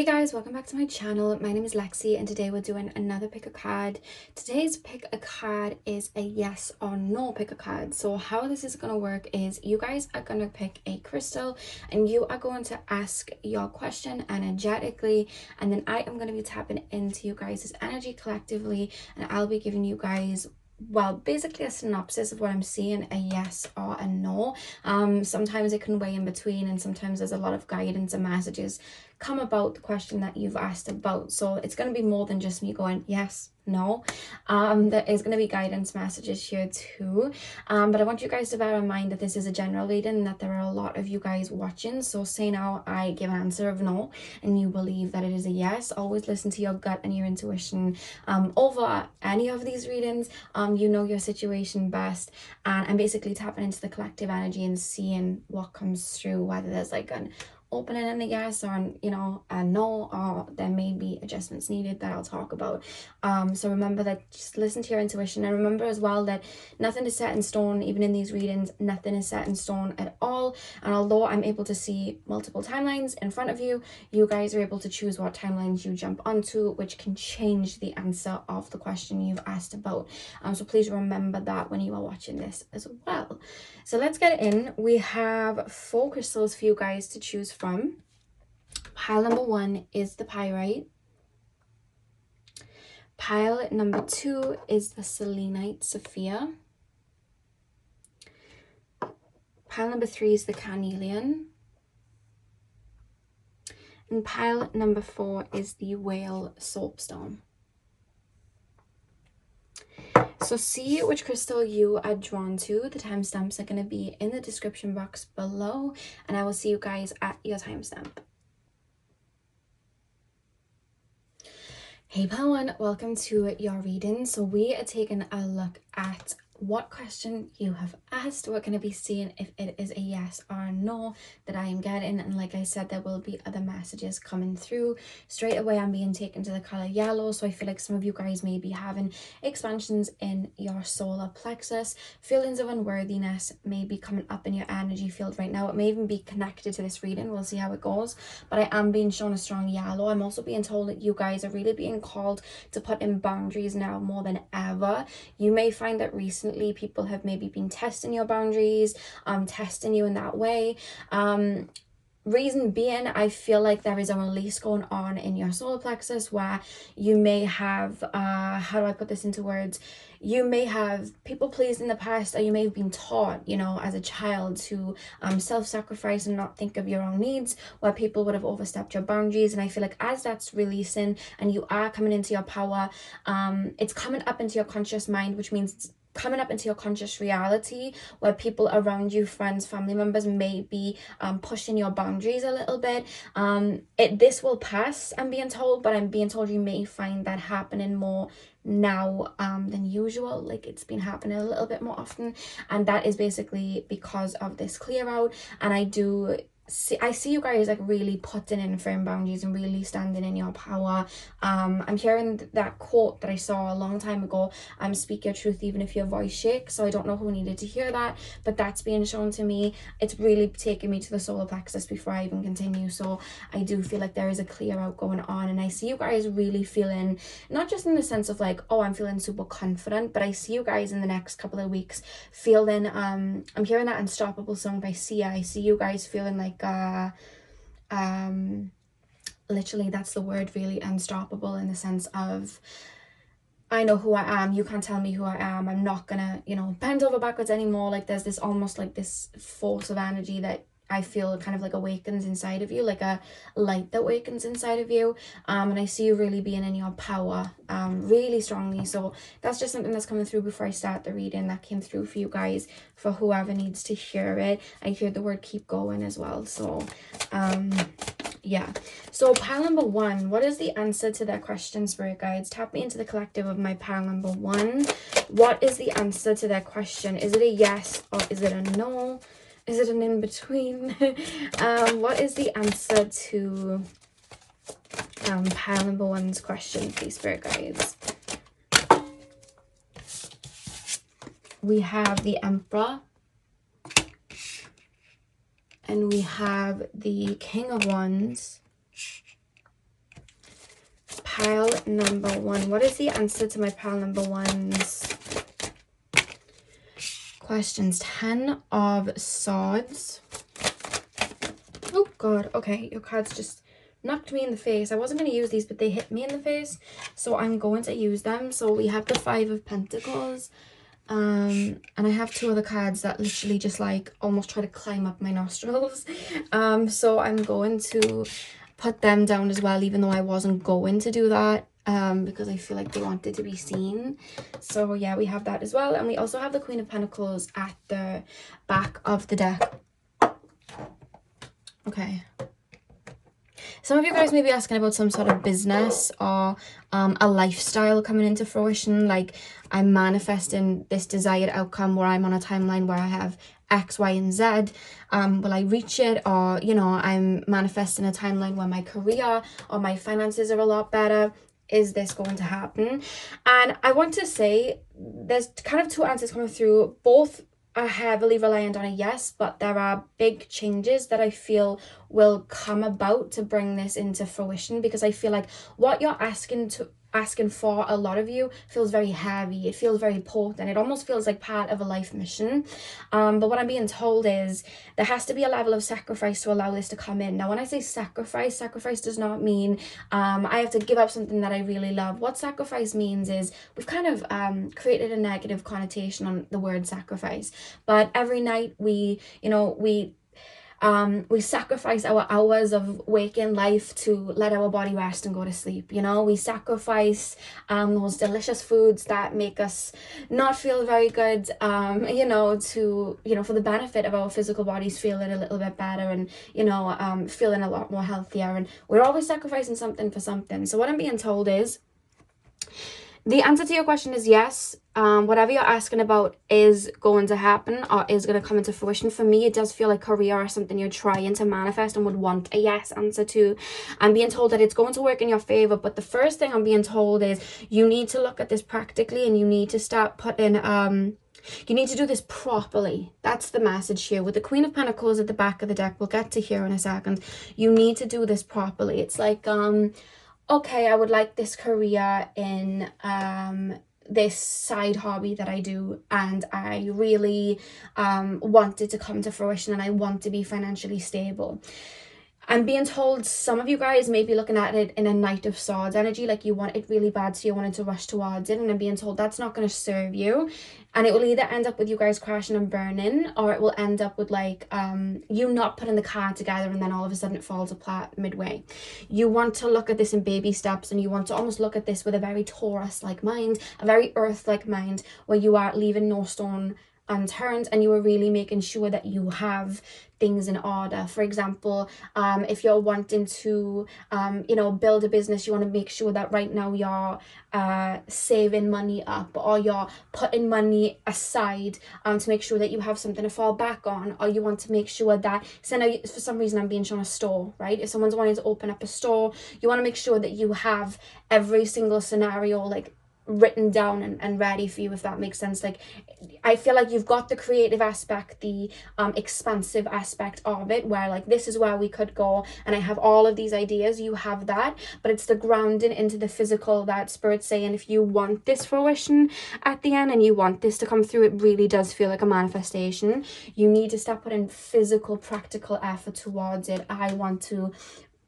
Hey guys, welcome back to my channel. My name is Lexi and today we're doing another pick a card. Today's pick a card is a yes or no pick a card. So how this is going to work is you guys are going to pick a crystal and you are going to ask your question energetically, and then I am going to be tapping into you guys' energy collectively, and I'll be giving you guys, well, basically a synopsis of what I'm seeing, a yes or a no. Sometimes it can weigh in between, and sometimes there's a lot of guidance and messages come about the question that you've asked about. So it's going to be more than just me going yes, no. There is going to be guidance messages here too. But I want you guys to bear in mind that this is a general reading and that there are a lot of you guys watching. So say now I give an answer of no and you believe that it is a yes, always listen to your gut and your intuition over any of these readings. You know your situation best, and I'm basically tapping into the collective energy and seeing what comes through, whether there's like an opening and a yes or, you know, a no, or there may be adjustments needed that I'll talk about. So remember that, just listen to your intuition, and remember as well that nothing is set in stone. Even in these readings, nothing is set in stone at all. And although I'm able to see multiple timelines in front of you, you guys are able to choose what timelines you jump onto, which can change the answer of the question you've asked about. So please remember that when you are watching this as well. So let's get in. We have 4 crystals for you guys to choose from. Pile number 1 is the pyrite. Pile number 2 is the selenite sapphire. Pile number 3 is the carnelian. And pile number 4 is the whale soapstone. So see which crystal you are drawn to. The timestamps are going to be in the description box below, and I will see you guys at your timestamp. Hey pile 1, welcome to your reading. So we are taking a look at what question you have asked. We're going to be seeing if it is a yes or a no that I am getting, and like I said, there will be other messages coming through. Straight away I'm being taken to the color yellow, so I feel like some of you guys may be having expansions in your solar plexus. Feelings of unworthiness may be coming up in your energy field right now. It may even be connected to this reading, we'll see how it goes, but I am being shown a strong yellow. I'm also being told that you guys are really being called to put in boundaries now more than ever. You may find that recently people have maybe been testing your boundaries, testing you in that way. Reason being, I feel like there is a release going on in your solar plexus where you may have, how do I put this into words? You may have people pleased in the past, or you may have been taught, you know, as a child to self-sacrifice and not think of your own needs, where people would have overstepped your boundaries. And I feel like as that's releasing and you are coming into your power, it's coming up into your conscious mind, which means it's coming up into your conscious reality, where people around you, friends, family members, may be pushing your boundaries a little bit. This will pass, I'm being told, but I'm being told you may find that happening more now than usual. Like, it's been happening a little bit more often, and that is basically because of this clear out. And I see you guys like really putting in firm boundaries and really standing in your power. I'm hearing that quote that I saw a long time ago, speak your truth even if your voice shakes. So I don't know who needed to hear that, but that's being shown to me. It's really taken me to the solar plexus before I even continue. So I do feel like there is a clear out going on, and I see you guys really feeling, not just in the sense of like, oh, I'm feeling super confident, but I see you guys in the next couple of weeks feeling, I'm hearing that Unstoppable song by Sia. I see you guys feeling like literally, that's the word, really unstoppable, in the sense of, I know who I am, you can't tell me who I am, I'm not gonna, you know, bend over backwards anymore. Like, there's this almost like this force of energy that I feel kind of like awakens inside of you, like a light that awakens inside of you. And I see you really being in your power really strongly. So that's just something that's coming through before I start the reading. That came through for you guys, for whoever needs to hear it. I hear the word keep going as well. So yeah. So pile number 1, what is the answer to that question, spirit guides? Tap me into the collective of my pile number 1. What is the answer to that question? Is it a yes or is it a no? Is it an in-between? What is the answer to pile number 1's question, please, spirit guides? We have the Emperor, and we have the King of Wands, pile number 1. What is the answer to my pile number 1's questions? 10 of Swords. Oh god, okay, your cards just knocked me in the face. I wasn't going to use these, but they hit me in the face, so I'm going to use them. So we have the 5 of Pentacles, and I have 2 other cards that literally just like almost try to climb up my nostrils. So I'm going to put them down as well, even though I wasn't going to do that, because I feel like they wanted to be seen. So yeah, we have that as well. And we also have the Queen of Pentacles at the back of the deck. Okay. Some of you guys may be asking about some sort of business or a lifestyle coming into fruition. Like, I'm manifesting this desired outcome where I'm on a timeline where I have X, Y, and Z. Will I reach it? Or, you know, I'm manifesting a timeline where my career or my finances are a lot better. Is this going to happen? And I want to say there's kind of 2 answers coming through. Both are heavily reliant on a yes, but there are big changes that I feel will come about to bring this into fruition, because I feel like what you're asking for, a lot of you, feels very heavy. It feels very important. It almost feels like part of a life mission. But what I'm being told is there has to be a level of sacrifice to allow this to come in. Now, when I say sacrifice does not mean I have to give up something that I really love. What sacrifice means is we've kind of created a negative connotation on the word sacrifice. But every night we sacrifice our hours of waking life to let our body rest and go to sleep. You know, we sacrifice those delicious foods that make us not feel very good, you know, for the benefit of our physical bodies feeling a little bit better and, you know, feeling a lot more healthier. And we're always sacrificing something for something. So what I'm being told is the answer to your question is yes. Whatever you're asking about is going to happen or is going to come into fruition. For me, it does feel like career or something you're trying to manifest and would want a yes answer to. I'm being told that it's going to work in your favor, but the first thing I'm being told is you need to look at this practically, and you need to start putting you need to do this properly. That's the message here. With the Queen of Pentacles at the back of the deck, we'll get to here in a second. You need to do this properly. It's like okay, I would like this career in this side hobby that I do, and I really want it to come to fruition, and I want to be financially stable. I'm being told some of you guys may be looking at it in a Knight of Swords energy, like you want it really bad, so you wanted to rush towards it, and I'm being told that's not going to serve you, and it will either end up with you guys crashing and burning, or it will end up with like you not putting the card together, and then all of a sudden it falls apart midway. You want to look at this in baby steps, and you want to almost look at this with a very Taurus-like mind, a very Earth-like mind, where you are leaving no stone unturned, and you are really making sure that you have things in order. For example, if you're wanting to you know, build a business, you want to make sure that right now you're saving money up, or you're putting money aside to make sure that you have something to fall back on, or you want to make sure that, so now for some reason I'm being shown a store, right? If someone's wanting to open up a store, you want to make sure that you have every single scenario like written down and ready for you, if that makes sense. Like, I feel like you've got the creative aspect, the expansive aspect of it, where like this is where we could go, and I have all of these ideas. You have that, but it's the grounding into the physical that Spirit's saying, if you want this fruition at the end and you want this to come through, it really does feel like a manifestation. You need to start putting physical, practical effort towards it. I want to,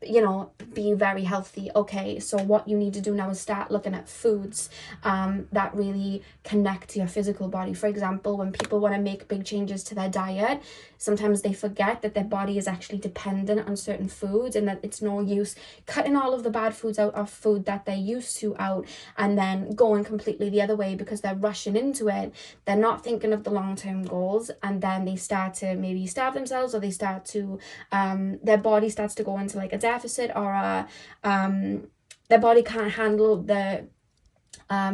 you know, be very healthy. Okay, so what you need to do now is start looking at foods that really connect to your physical body. For example, when people want to make big changes to their diet, sometimes they forget that their body is actually dependent on certain foods, and that it's no use cutting all of the bad foods out of food that they're used to out and then going completely the other way because they're rushing into it. They're not thinking of the long-term goals, and then they start to maybe starve themselves, or they start to their body starts to go into like a deficit, or their body can't handle the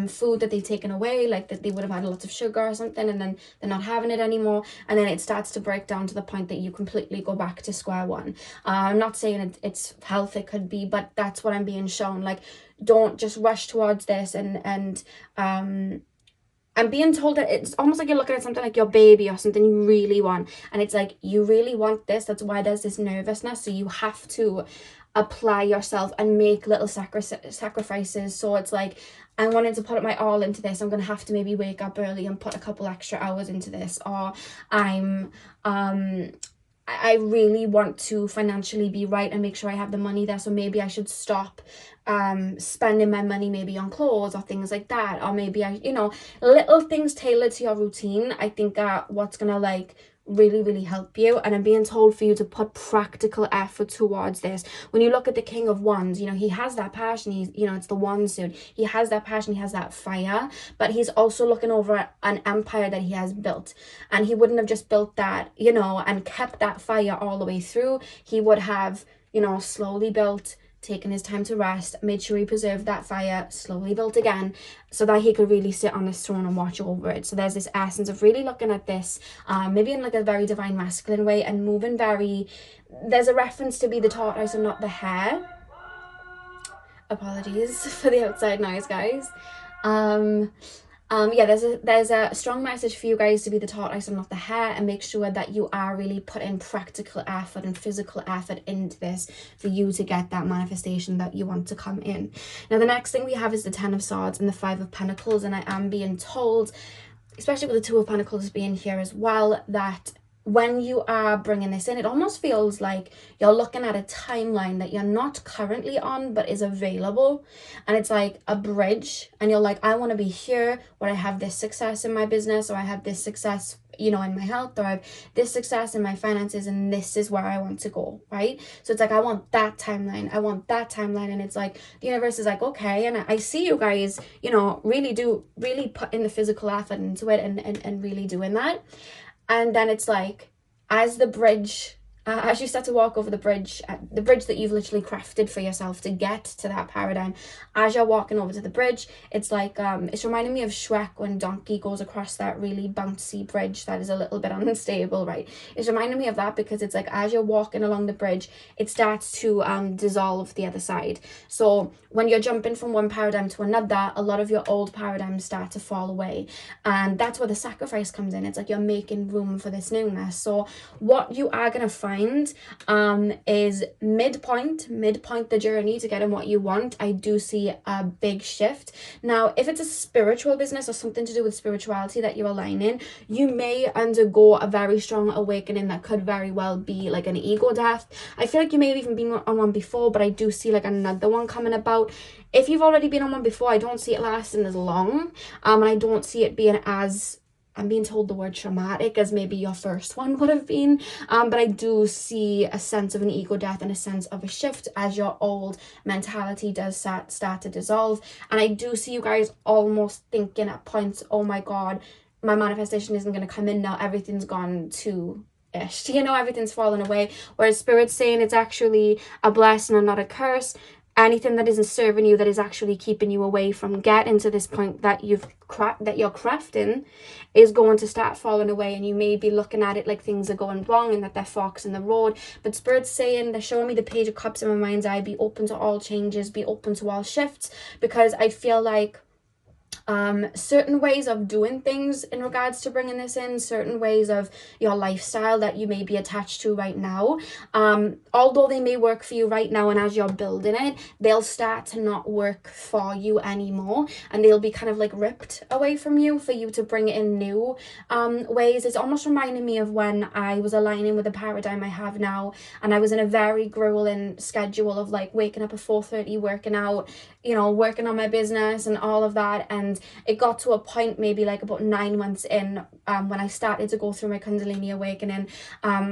food that they've taken away, like that they would have had lots of sugar or something, and then they're not having it anymore, and then it starts to break down to the point that you completely go back to square one. I'm not saying it's health, it could be, but that's what I'm being shown. Like, don't just rush towards this, and I'm being told that it's almost like you're looking at something like your baby or something you really want, and it's like you really want this, that's why there's this nervousness. So you have to apply yourself and make little sacrifices. So it's like, I wanted to put my all into this, I'm gonna have to maybe wake up early and put a couple extra hours into this. Or I really want to financially be right and make sure I have the money there, so maybe I should stop spending my money maybe on clothes or things like that. Or maybe I, you know, little things tailored to your routine, I think are what's gonna like really help you. And I'm being told for you to put practical effort towards this. When you look at the King of Wands, you know, he has that passion, he's, you know, it's the wand suit, he has that passion, he has that fire, but he's also looking over an empire that he has built. And he wouldn't have just built that, you know, and kept that fire all the way through. He would have, you know, slowly built, taken his time to rest, made sure he preserved that fire, slowly built again, so that he could really sit on this throne and watch over it. So there's this essence of really looking at this, maybe in like a very divine masculine way, and moving very, there's a reference to be the tortoise and not the hare. Apologies for the outside noise, guys. Yeah, there's a strong message for you guys to be the tortoise and not the hare, and make sure that you are really putting practical effort and physical effort into this for you to get that manifestation that you want to come in. Now, the next thing we have is the Ten of Swords and the Five of Pentacles, and I am being told, especially with the Two of Pentacles being here as well, that when you are bringing this in, it almost feels like you're looking at a timeline that you're not currently on but is available, and it's like a bridge, and you're like, I want to be here where I have this success in my business, or I have this success, you know, in my health, or I have this success in my finances, and this is where I want to go, right? So it's like, I want that timeline, I want that timeline. And it's like the universe is like, okay. And I see you guys, you know, really put in the physical effort into it, and really doing that. And then it's like, as the bridge, as you start to walk over the bridge that you've literally crafted for yourself to get to that paradigm, as you're walking over to the bridge, it's like, it's reminding me of Shrek when Donkey goes across that really bouncy bridge that is a little bit unstable, right? It's reminding me of that, because it's like, as you're walking along the bridge, it starts to dissolve the other side. So when you're jumping from one paradigm to another, a lot of your old paradigms start to fall away, and that's where the sacrifice comes in. It's like you're making room for this newness. So what you are going to find is midpoint the journey to getting what you want. I do see a big shift. Now, if it's a spiritual business or something to do with spirituality that you're aligning, you may undergo a very strong awakening that could very well be like an ego death. I feel like you may have even been on one before, but I do see like another one coming about. If you've already been on one before, I don't see it lasting as long, and I don't see it being as, I'm being told the word traumatic as maybe your first one would have been, but I do see a sense of an ego death and a sense of a shift as your old mentality does start to dissolve. And I do see you guys almost thinking at points, oh my god, my manifestation isn't going to come in now, everything's gone to ish, you know, everything's fallen away. Whereas Spirit's saying it's actually a blessing and not a curse. Anything that isn't serving you, that is actually keeping you away from getting to this point that you're crafting, is going to start falling away. And you may be looking at it like things are going wrong and that they're forks in the road, but Spirit's saying, they're showing me the Page of Cups in my mind's eye, be open to all changes, be open to all shifts, because I feel like certain ways of doing things in regards to bringing this in, certain ways of your lifestyle that you may be attached to right now, although they may work for you right now, and as you're building it, they'll start to not work for you anymore, and they'll be kind of like ripped away from you for you to bring in new ways. It's almost reminding me of when I was aligning with the paradigm I have now, and I was in a very grueling schedule of like waking up at 4:30, working out, you know, working on my business and all of that. And it got to a point maybe like about 9 months in, when I started to go through my Kundalini awakening,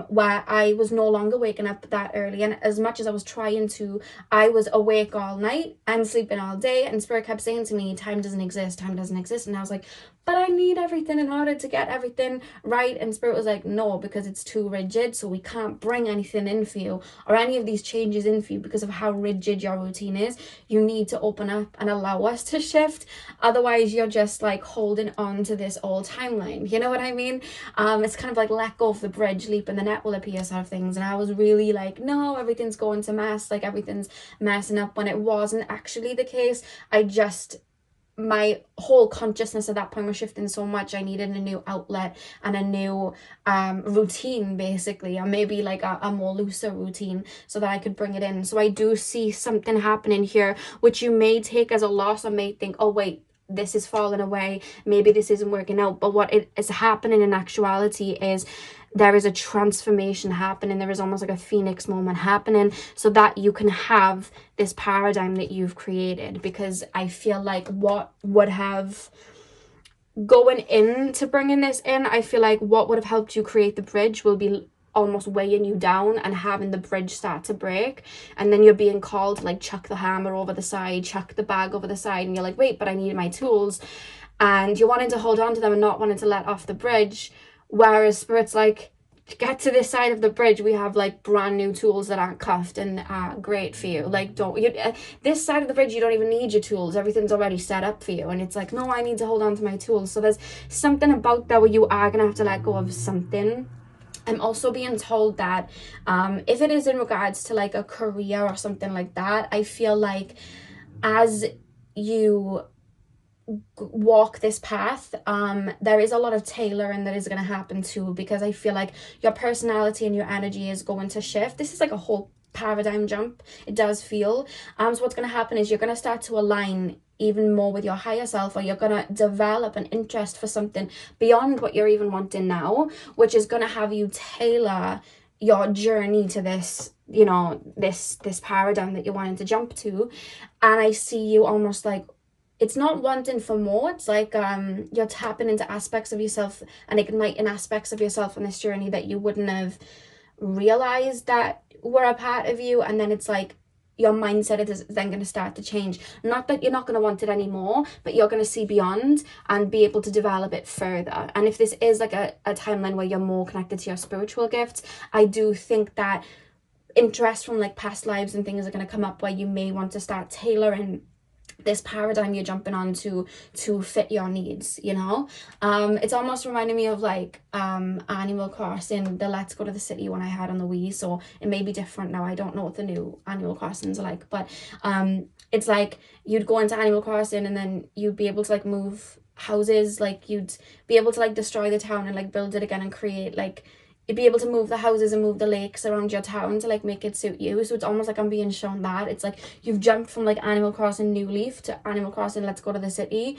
where I was no longer waking up that early, and as much as I was trying to, I was awake all night and sleeping all day, and Spirit kept saying to me, time doesn't exist, and I was like, but I need everything in order to get everything right. And Spirit was like, no, because it's too rigid, so we can't bring anything in for you, or any of these changes in for you, because of how rigid your routine is. You need to open up and allow us to shift, otherwise you're just like holding on to this old timeline, you know what I mean? It's kind of like let go of the bridge, leap and the net will appear sort of things. And I was really like, no, everything's going to mess, like everything's messing up, when it wasn't actually the case. I just my whole consciousness at that point was shifting so much. I needed a new outlet and a new routine, basically, or maybe like a more looser routine, so that I could bring it in. So I do see something happening here, which you may take as a loss, or may think, oh wait, this is falling away, maybe this isn't working out. But what it is happening in actuality is there is a transformation happening. There is almost like a phoenix moment happening, so that you can have this paradigm that you've created. Because I feel like what would have going into bringing this in, I feel like what would have helped you create the bridge will be almost weighing you down and having the bridge start to break, and then you're being called to like chuck the hammer over the side, chuck the bag over the side, and you're like, wait, but I need my tools, and you're wanting to hold on to them and not wanting to let off the bridge. Whereas Spirit's like, get to this side of the bridge, we have like brand new tools that aren't cuffed and are great for you. Like, this side of the bridge, you don't even need your tools, everything's already set up for you. And it's like, no, I need to hold on to my tools. So there's something about that where you are gonna have to let go of something. I'm also being told that if it is in regards to like a career or something like that, I feel like as you walk this path, there is a lot of tailoring that is going to happen too, because I feel like your personality and your energy is going to shift. This is like a whole paradigm jump, it does feel. So what's going to happen is you're going to start to align even more with your higher self, or you're going to develop an interest for something beyond what you're even wanting now, which is going to have you tailor your journey to this, you know, this paradigm that you're wanting to jump to. And I see you almost like, it's not wanting for more, it's like you're tapping into aspects of yourself and igniting aspects of yourself on this journey that you wouldn't have realized that were a part of you. And then it's like your mindset is then going to start to change. Not that you're not going to want it anymore, but you're going to see beyond and be able to develop it further. And if this is like a timeline where you're more connected to your spiritual gifts, I do think that interest from like past lives and things are going to come up where you may want to start tailoring this paradigm you're jumping on to fit your needs, you know. It's almost reminding me of like Animal Crossing, the Let's Go to the City one I had on the Wii. So it may be different now, I don't know what the new Animal Crossings are like, but it's like you'd go into Animal Crossing and then you'd be able to like move houses, like you'd be able to like destroy the town and like build it again and create like, you'd be able to move the houses and move the lakes around your town to like make it suit you. So it's almost like I'm being shown that it's like you've jumped from like Animal Crossing New Leaf to Animal Crossing Let's Go to the City,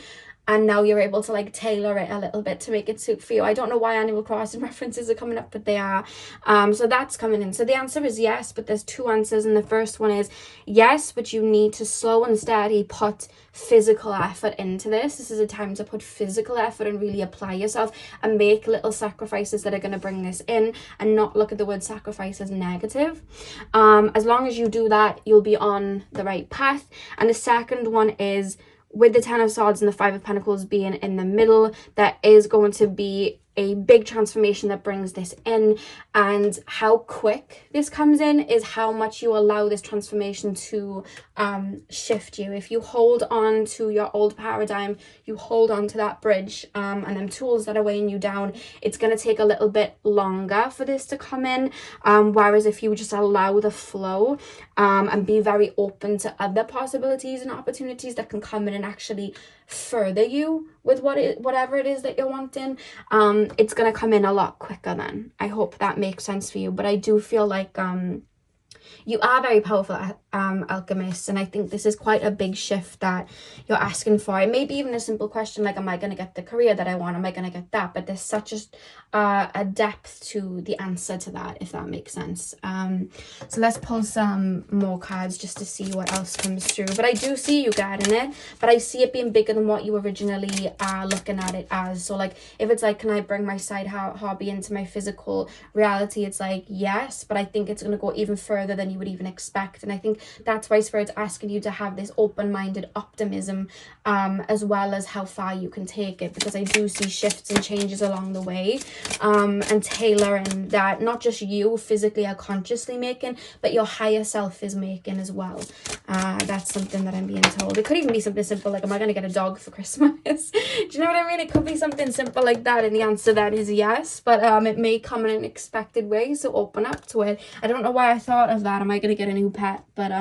and now you're able to like tailor it a little bit to make it suit for you. I don't know why Animal Crossing references are coming up, but they are. So that's coming in. So the answer is yes, but there's two answers, and the first one is yes, but you need to slow and steady put physical effort into this. This is a time to put physical effort and really apply yourself and make little sacrifices that are going to bring this in, and not look at the word sacrifice as negative. As long as you do that, you'll be on the right path. And the second one is, with the Ten of Swords and the Five of Pentacles being in the middle, there is going to be a big transformation that brings this in. And how quick this comes in is how much you allow this transformation to shift you. If you hold on to your old paradigm, you hold on to that bridge and them tools that are weighing you down, it's going to take a little bit longer for this to come in. Whereas if you just allow the flow and be very open to other possibilities and opportunities that can come in and actually further you with whatever it is that you're wanting, it's gonna come in a lot quicker then. I hope that makes sense for you. But I do feel like you are very powerful, Alchemist, and I think this is quite a big shift that you're asking for. It may be even a simple question like, am I going to get the career that I want? Am I going to get that? But there's such a depth to the answer to that, if that makes sense. So let's pull some more cards just to see what else comes through. But I do see you guarding it, but I see it being bigger than what you originally are looking at it as. So like, if it's like, can I bring my side hobby into my physical reality? It's like, yes, but I think it's going to go even further than you would even expect. And I think that's why Spirit's asking you to have this open-minded optimism, as well as how far you can take it, because I do see shifts and changes along the way, and tailoring that not just you physically or consciously making, but your higher self is making as well. That's something that I'm being told. It could even be something simple like, am I going to get a dog for Christmas? Do you know what I mean? It could be something simple like that, and the answer that is yes, but it may come in an unexpected way, so open up to it. I don't know why I thought of that. Am I going to get a new pet? But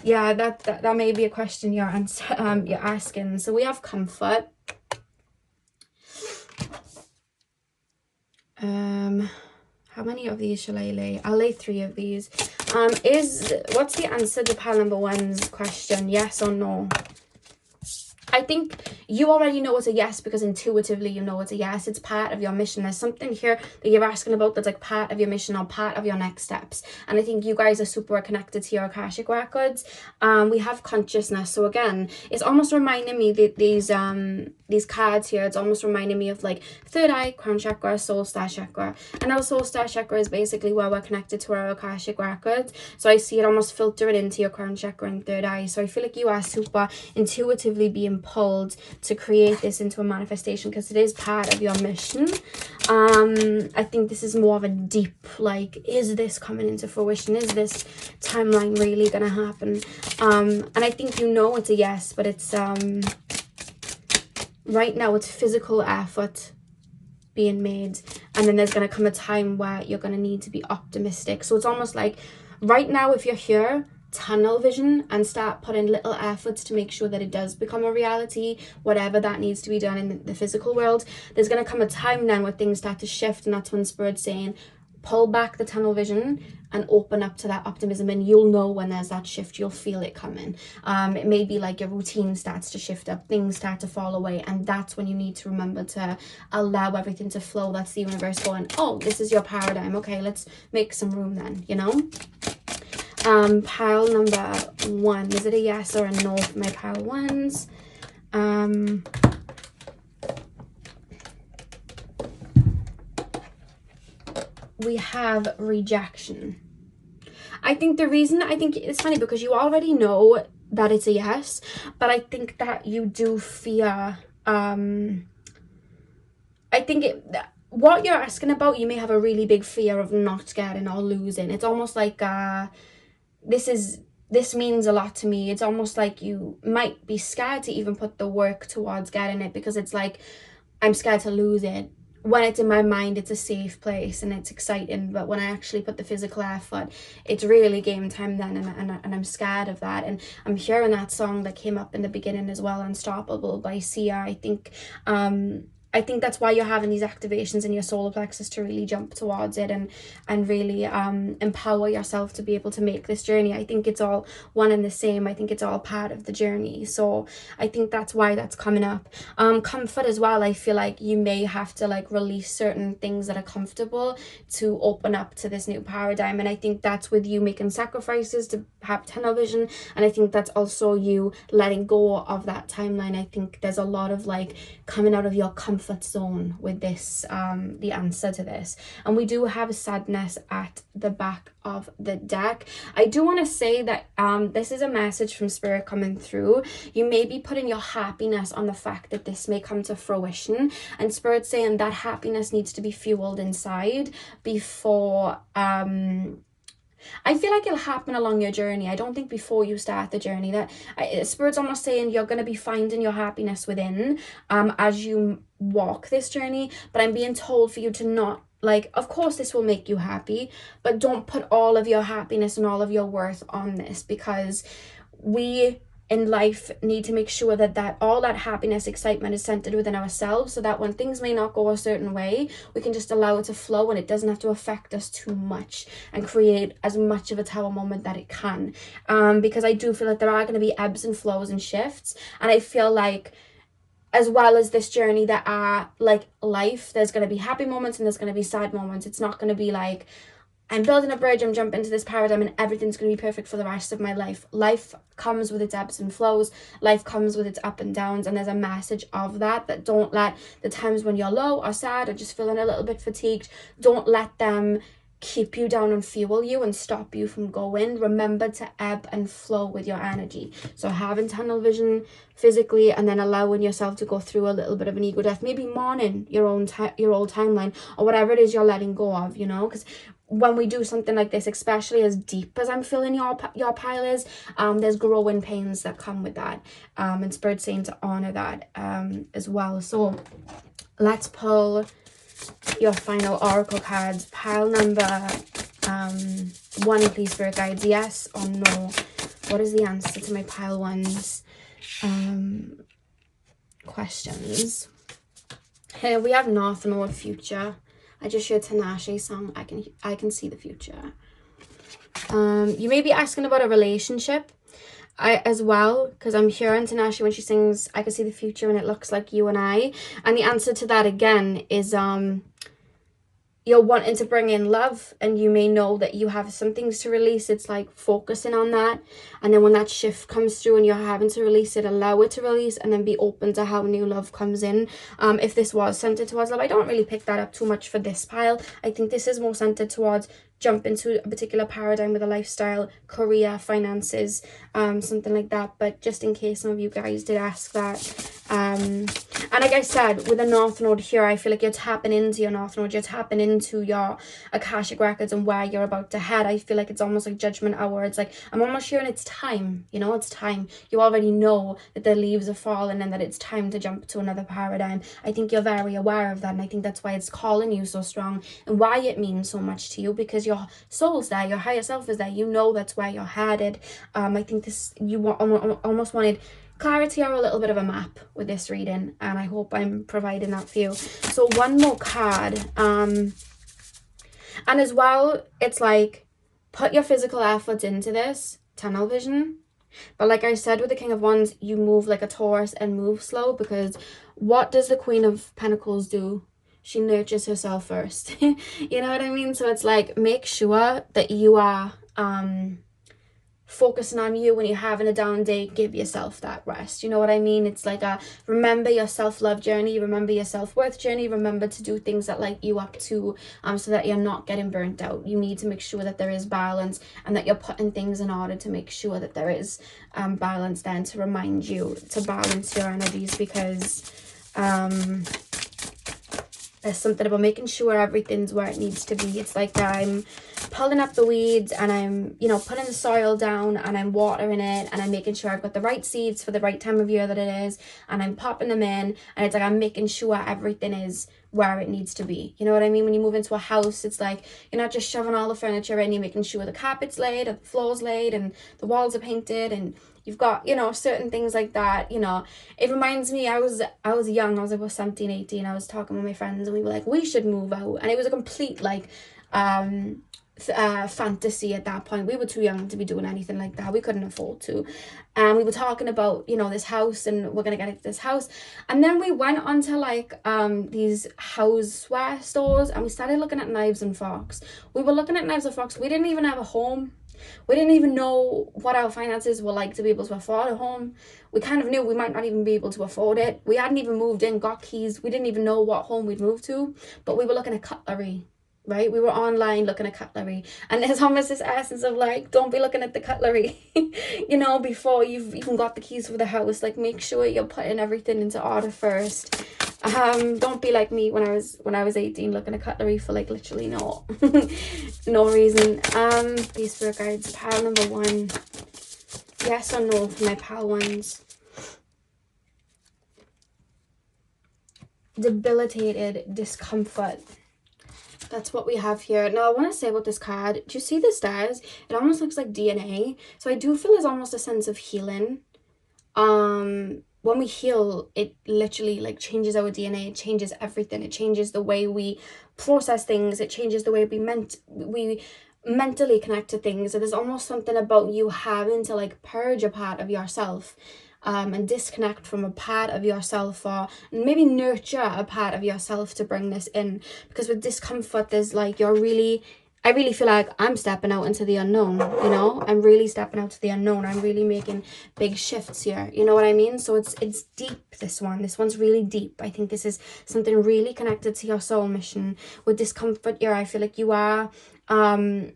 Yeah, that may be a question you're asking. So we have comfort. How many of these shall I lay? I'll lay 3 of these. What's the answer to pile number 1's question? Yes or no? I think you already know it's a yes because intuitively you know it's a yes. It's part of your mission. There's something here that you're asking about that's like part of your mission or part of your next steps. And I think you guys are super connected to your Akashic records. We have consciousness. So again, it's almost reminding me that these cards here, it's almost reminding me of like third eye, crown chakra, soul star chakra. And our soul star chakra is basically where we're connected to our Akashic records. So I see it almost filtering into your crown chakra and third eye. So I feel like you are super intuitively being pulled to create this into a manifestation because it is part of your mission. I think this is more of a deep, like, is this coming into fruition? Is this timeline really gonna happen? And I think you know it's a yes, but it's right now it's physical effort being made, and then there's going to come a time where you're going to need to be optimistic. So it's almost like right now, if you're here, tunnel vision and start putting little efforts to make sure that it does become a reality, whatever that needs to be done in the physical world. There's going to come a time then where things start to shift, and that's when Spirit's saying pull back the tunnel vision and open up to that optimism, and you'll know when there's that shift. You'll feel it coming. It may be like your routine starts to shift up, things start to fall away, and that's when you need to remember to allow everything to flow. That's the universe going, oh, this is your paradigm, okay, let's make some room then, you know. Pile number 1, is it a yes or a no for my pile 1s? We have rejection. I think it's funny because you already know that it's a yes, but I think that you do fear, I think what you're asking about, you may have a really big fear of not getting or losing. It's almost like this means a lot to me. It's almost like you might be scared to even put the work towards getting it because it's like, I'm scared to lose it. When it's in my mind, it's a safe place and it's exciting, but when I actually put the physical effort, it's really game time then, and I'm scared of that. And I'm hearing that song that came up in the beginning as well, Unstoppable by Sia. I think that's why you're having these activations in your solar plexus, to really jump towards it and really empower yourself to be able to make this journey. I think it's all one and the same. I think it's all part of the journey. So I think that's why that's coming up. Comfort as well. I feel like you may have to like release certain things that are comfortable to open up to this new paradigm. And I think that's with you making sacrifices to have tunnel vision. And I think that's also you letting go of that timeline. I think there's a lot of like coming out of your comfort zone with this, the answer to this. And we do have sadness at the back of the deck. I do want to say that this is a message from Spirit coming through. You may be putting your happiness on the fact that this may come to fruition, and Spirit saying that happiness needs to be fueled inside before I feel like it'll happen along your journey. I don't think before you start the journey. That Spirit's almost saying you're going to be finding your happiness within as you walk this journey. But I'm being told for you to not, like, of course this will make you happy, but don't put all of your happiness and all of your worth on this, because we in life need to make sure that all that happiness, excitement is centered within ourselves, so that when things may not go a certain way, we can just allow it to flow and it doesn't have to affect us too much and create as much of a tower moment that it can. Because I do feel like there are going to be ebbs and flows and shifts, and I feel like as well as this journey that are like life, there's going to be happy moments and there's going to be sad moments. It's not going to be like, I'm building a bridge, I'm jumping into this paradigm and everything's going to be perfect for the rest of my life. Life comes with its ebbs and flows. Life comes with its up and downs. And there's a message of that don't let the times when you're low or sad or just feeling a little bit fatigued, don't let them keep you down and fuel you and stop you from going. Remember to ebb and flow with your energy. So having tunnel vision physically, and then allowing yourself to go through a little bit of an ego death, maybe mourning your old timeline or whatever it is you're letting go of, you know, because when we do something like this, especially as deep as I'm feeling your pile is, there's growing pains that come with that, and Spirit's saying to honor that as well. So let's pull your final oracle cards. Pile number 1, please, Spirit guides, yes or no what is the answer to my pile one's questions? Here we have North Node future. I just heard Tinashe's song, I can see the future. You may be asking about a relationship as well, because I'm hearing Tinashe when she sings I can see the future and it looks like you and I. And the answer to that again is you're wanting to bring in love, and you may know that you have some things to release. It's like focusing on that, and then when that shift comes through and you're having to release it, allow it to release, and then be open to how new love comes in. If this was centered towards love, I don't really pick that up too much for this pile. I think this is more centered towards jump into a particular paradigm with a lifestyle, career, finances, something like that. But just in case some of you guys did ask that. And like I said, with a North Node here, I feel like you're tapping into your North Node, you're tapping into your Akashic records and where you're about to head. I feel like it's almost like judgment hour. It's like, I'm almost hearing it's time, you know, it's time. You already know that the leaves are falling and that it's time to jump to another paradigm. I think you're very aware of that, and I think that's why it's calling you so strong and why it means so much to you, because your soul's there, your higher self is there, you know that's where you're headed. I think this, you almost wanted clarity or a little bit of a map with this reading, and I hope I'm providing that for you. So one more card, and as well, it's like, put your physical efforts into this, tunnel vision. But like I said with the King of Wands, you move like a Taurus and move slow, because what does the Queen of Pentacles do? She nurtures herself first. You know what I mean? So it's like, make sure that you are focusing on you. When you're having a down day, give yourself that rest. You know what I mean? It's like remember your self-love journey, remember your self-worth journey, remember to do things that light you up too, so that you're not getting burnt out. You need to make sure that there is balance, and that you're putting things in order to make sure that there is balance then, to remind you to balance your energies, because there's something about making sure everything's where it needs to be. It's like I'm pulling up the weeds, and I'm, you know, putting the soil down, and I'm watering it, and I'm making sure I've got the right seeds for the right time of year that it is, and I'm popping them in, and it's like I'm making sure everything is where it needs to be. You know what I mean? When you move into a house, it's like you're not just shoving all the furniture in, you're making sure the carpet's laid, or the floor's laid, and the walls are painted, and you've got, you know, certain things like that. You know, it reminds me, I was young, I was about 17, 18, I was talking with my friends, and we were like, we should move out, and it was a complete like fantasy at that point. We were too young to be doing anything like that. We couldn't afford to. And we were talking about, you know, this house, and we're gonna get into this house. And then we went onto like these houseware stores, and we started looking at knives and forks. We were looking at knives and forks. We didn't even have a home. We didn't even know what our finances were like to be able to afford a home. We kind of knew we might not even be able to afford it. We hadn't even moved in, got keys. We didn't even know what home we'd moved to, but we were looking at cutlery. Right, we were online looking at cutlery, and there's almost this essence of like, don't be looking at the cutlery you know, before you've even got the keys for the house. Like, make sure you're putting everything into order first. Don't be like me when I was 18 looking at cutlery for like literally no reason. These spirit guides, pile number one, yes or no for my pile ones. Debilitated discomfort. That's what we have here. Now, I want to say about this card, do you see the stars? It almost looks like DNA. So I do feel there's almost a sense of healing. When we heal, it literally like changes our DNA. It changes everything. It changes the way we process things. It changes the way we mentally connect to things. So there's almost something about you having to like purge a part of yourself. And disconnect from a part of yourself, or maybe nurture a part of yourself to bring this in. Because with discomfort, there's like, I really feel like I'm stepping out into the unknown, you know? I'm really stepping out to the unknown. I'm really making big shifts here, you know what I mean? So it's deep, this one's really deep. I think this is something really connected to your soul mission. With discomfort here, I feel like you are going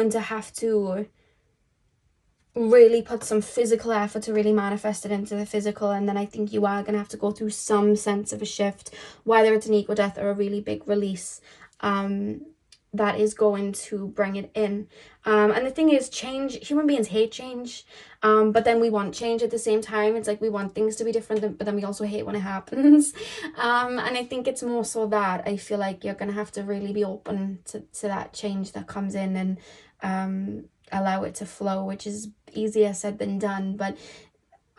to have to really put some physical effort to really manifest it into the physical. And then I think you are going to have to go through some sense of a shift, whether it's an equal death or a really big release, that is going to bring it in. And the thing is, change, human beings hate change, but then we want change at the same time. It's like we want things to be different, but then we also hate when it happens. And I think it's more so that I feel like you're going to have to really be open to that change that comes in, and allow it to flow, which is easier said than done, but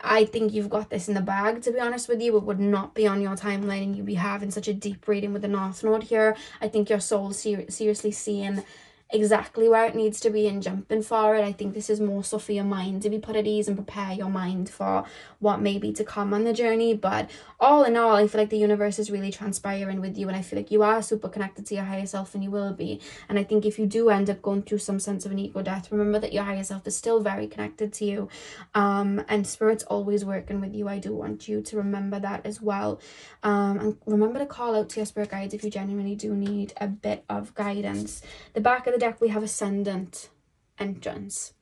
I think you've got this in the bag, to be honest with you. It would not be on your timeline and you'd be having such a deep reading with the North Node here. I think your soul seriously seeing exactly where it needs to be and jumping for it. I think this is more so for your mind to be put at ease and prepare your mind for what may be to come on the journey. But all in all, I feel like the universe is really transpiring with you, and I feel like you are super connected to your higher self, and you will be. And I think if you do end up going through some sense of an ego death, remember that your higher self is still very connected to you, and spirit's always working with you. I do want you to remember that as well. And remember to call out to your spirit guides if you genuinely do need a bit of guidance. The back of the deck, we have Ascendant entrance.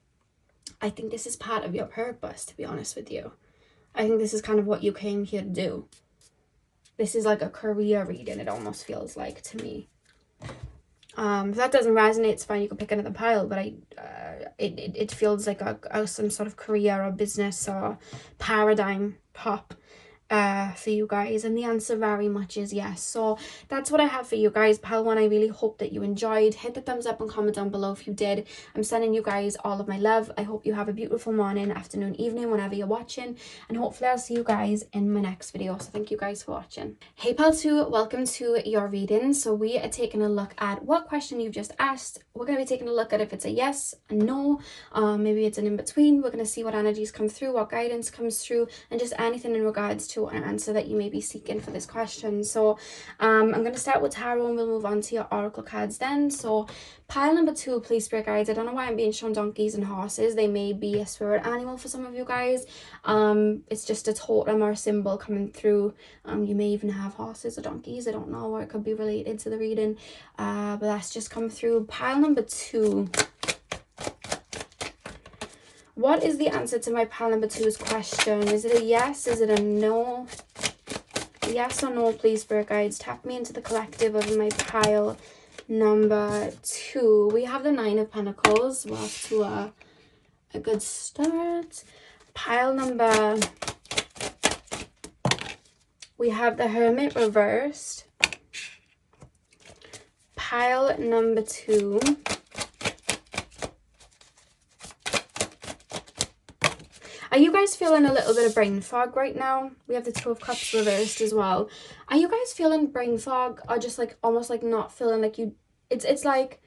I think this is part of your purpose, to be honest with you. I think this is kind of what you came here to do. This is like a career reading, it almost feels like to me. If that doesn't resonate, it's fine, you can pick another pile, but it feels like some sort of career or business or paradigm pop for you guys, and the answer very much is yes. So that's what I have for you guys, pile one. I really hope that you enjoyed. Hit the thumbs up and comment down below if you did. I'm sending you guys all of my love. I hope you have a beautiful morning, afternoon, evening, whenever you're watching, and hopefully I'll see you guys in my next video. So thank you guys for watching. Hey pile 2, welcome to your reading. So we are taking a look at what question you've just asked. We're going to be taking a look at if it's a yes, a no, maybe it's an in-between. We're going to see what energies come through, what guidance comes through, and just anything in regards to an answer that you may be seeking for this question. So I'm going to start with tarot and we'll move on to your oracle cards then. So pile number 2, please, spirit guides. I don't know why I'm being shown donkeys and horses. They may be a spirit animal for some of you guys. It's just a totem or a symbol coming through. You may even have horses or donkeys, I don't know, or it could be related to the reading, but that's just come through. Pile number 2, what is the answer to my pile number 2's question? Is it a yes? Is it a no? Yes or no, please, spirit guides. Tap me into the collective of my pile number 2. We have the 9 of Pentacles. We're off to a good start. Pile number, we have the Hermit reversed. Pile number 2, are you guys feeling a little bit of brain fog right now? We have the 2 of Cups reversed as well. Are you guys feeling brain fog, or just like almost like not feeling like you, it's like,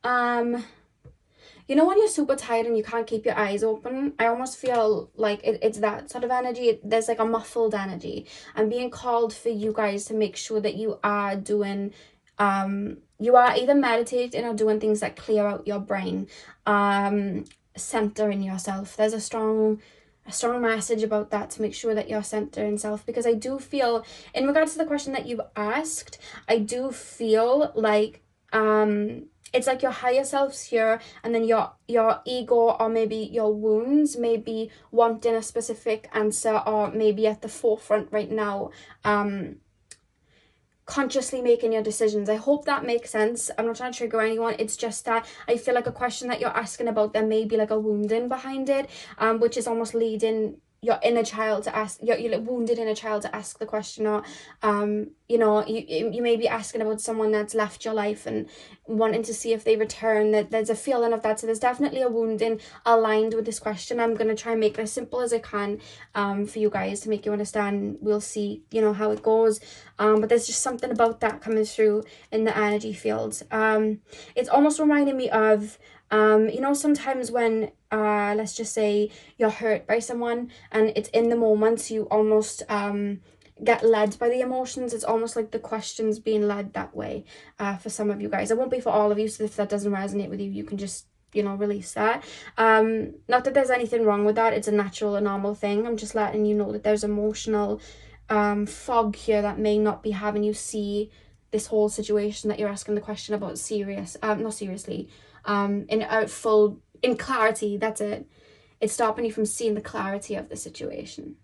you know when you're super tired and you can't keep your eyes open? I almost feel like it's that sort of energy. There's like a muffled energy. I'm being called for you guys to make sure that you are doing, you are either meditating or doing things that clear out your brain, centering yourself. There's a strong message about that, to make sure that you're centering self, because I do feel, in regards to the question that you've asked, I do feel like it's like your higher self's here, and then your ego or maybe your wounds may be wanting a specific answer, or maybe at the forefront right now, consciously making your decisions. I hope that makes sense. I'm not trying to trigger anyone. It's just that I feel like a question that you're asking about, there may be like a wounding behind it, which is almost leading your inner child to ask, your wounded inner child to ask the question, or you know, you may be asking about someone that's left your life and wanting to see if they return. That there's a feeling of that, so there's definitely a wounding aligned with this question. I'm going to try and make it as simple as I can for you guys to make you understand. We'll see, you know, how it goes, but there's just something about that coming through in the energy fields. It's almost reminding me of you know, sometimes when let's just say you're hurt by someone and it's in the moment, you almost get led by the emotions. It's almost like the questions being led that way for some of you guys. It won't be for all of you, so if that doesn't resonate with you, you can just, you know, release that. Not that there's anything wrong with that. It's a natural and normal thing. I'm just letting you know that there's emotional fog here that may not be having you see this whole situation that you're asking the question about not seriously, in clarity. That's it. It's stopping you from seeing the clarity of the situation.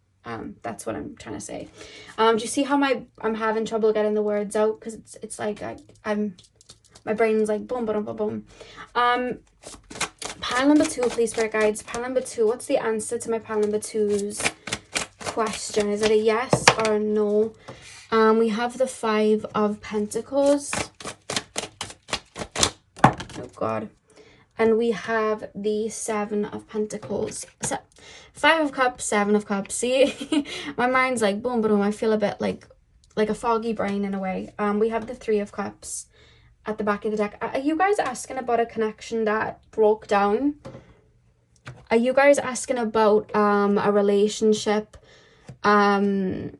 That's what I'm trying to say. Do you see how I'm having trouble getting the words out, because it's like my brain's like boom boom boom boom. Pile number 2, please, spirit guides. Pile number 2, what's the answer to my pile number 2's question? Is it a yes or a no? We have the 5 of Pentacles. Oh god. And we have the Seven of Pentacles. So, Five of Cups, Seven of Cups. See, my mind's like boom, boom. I feel a bit like a foggy brain in a way. We have the Three of Cups at the back of the deck. Are you guys asking about a connection that broke down? Are you guys asking about a relationship, someone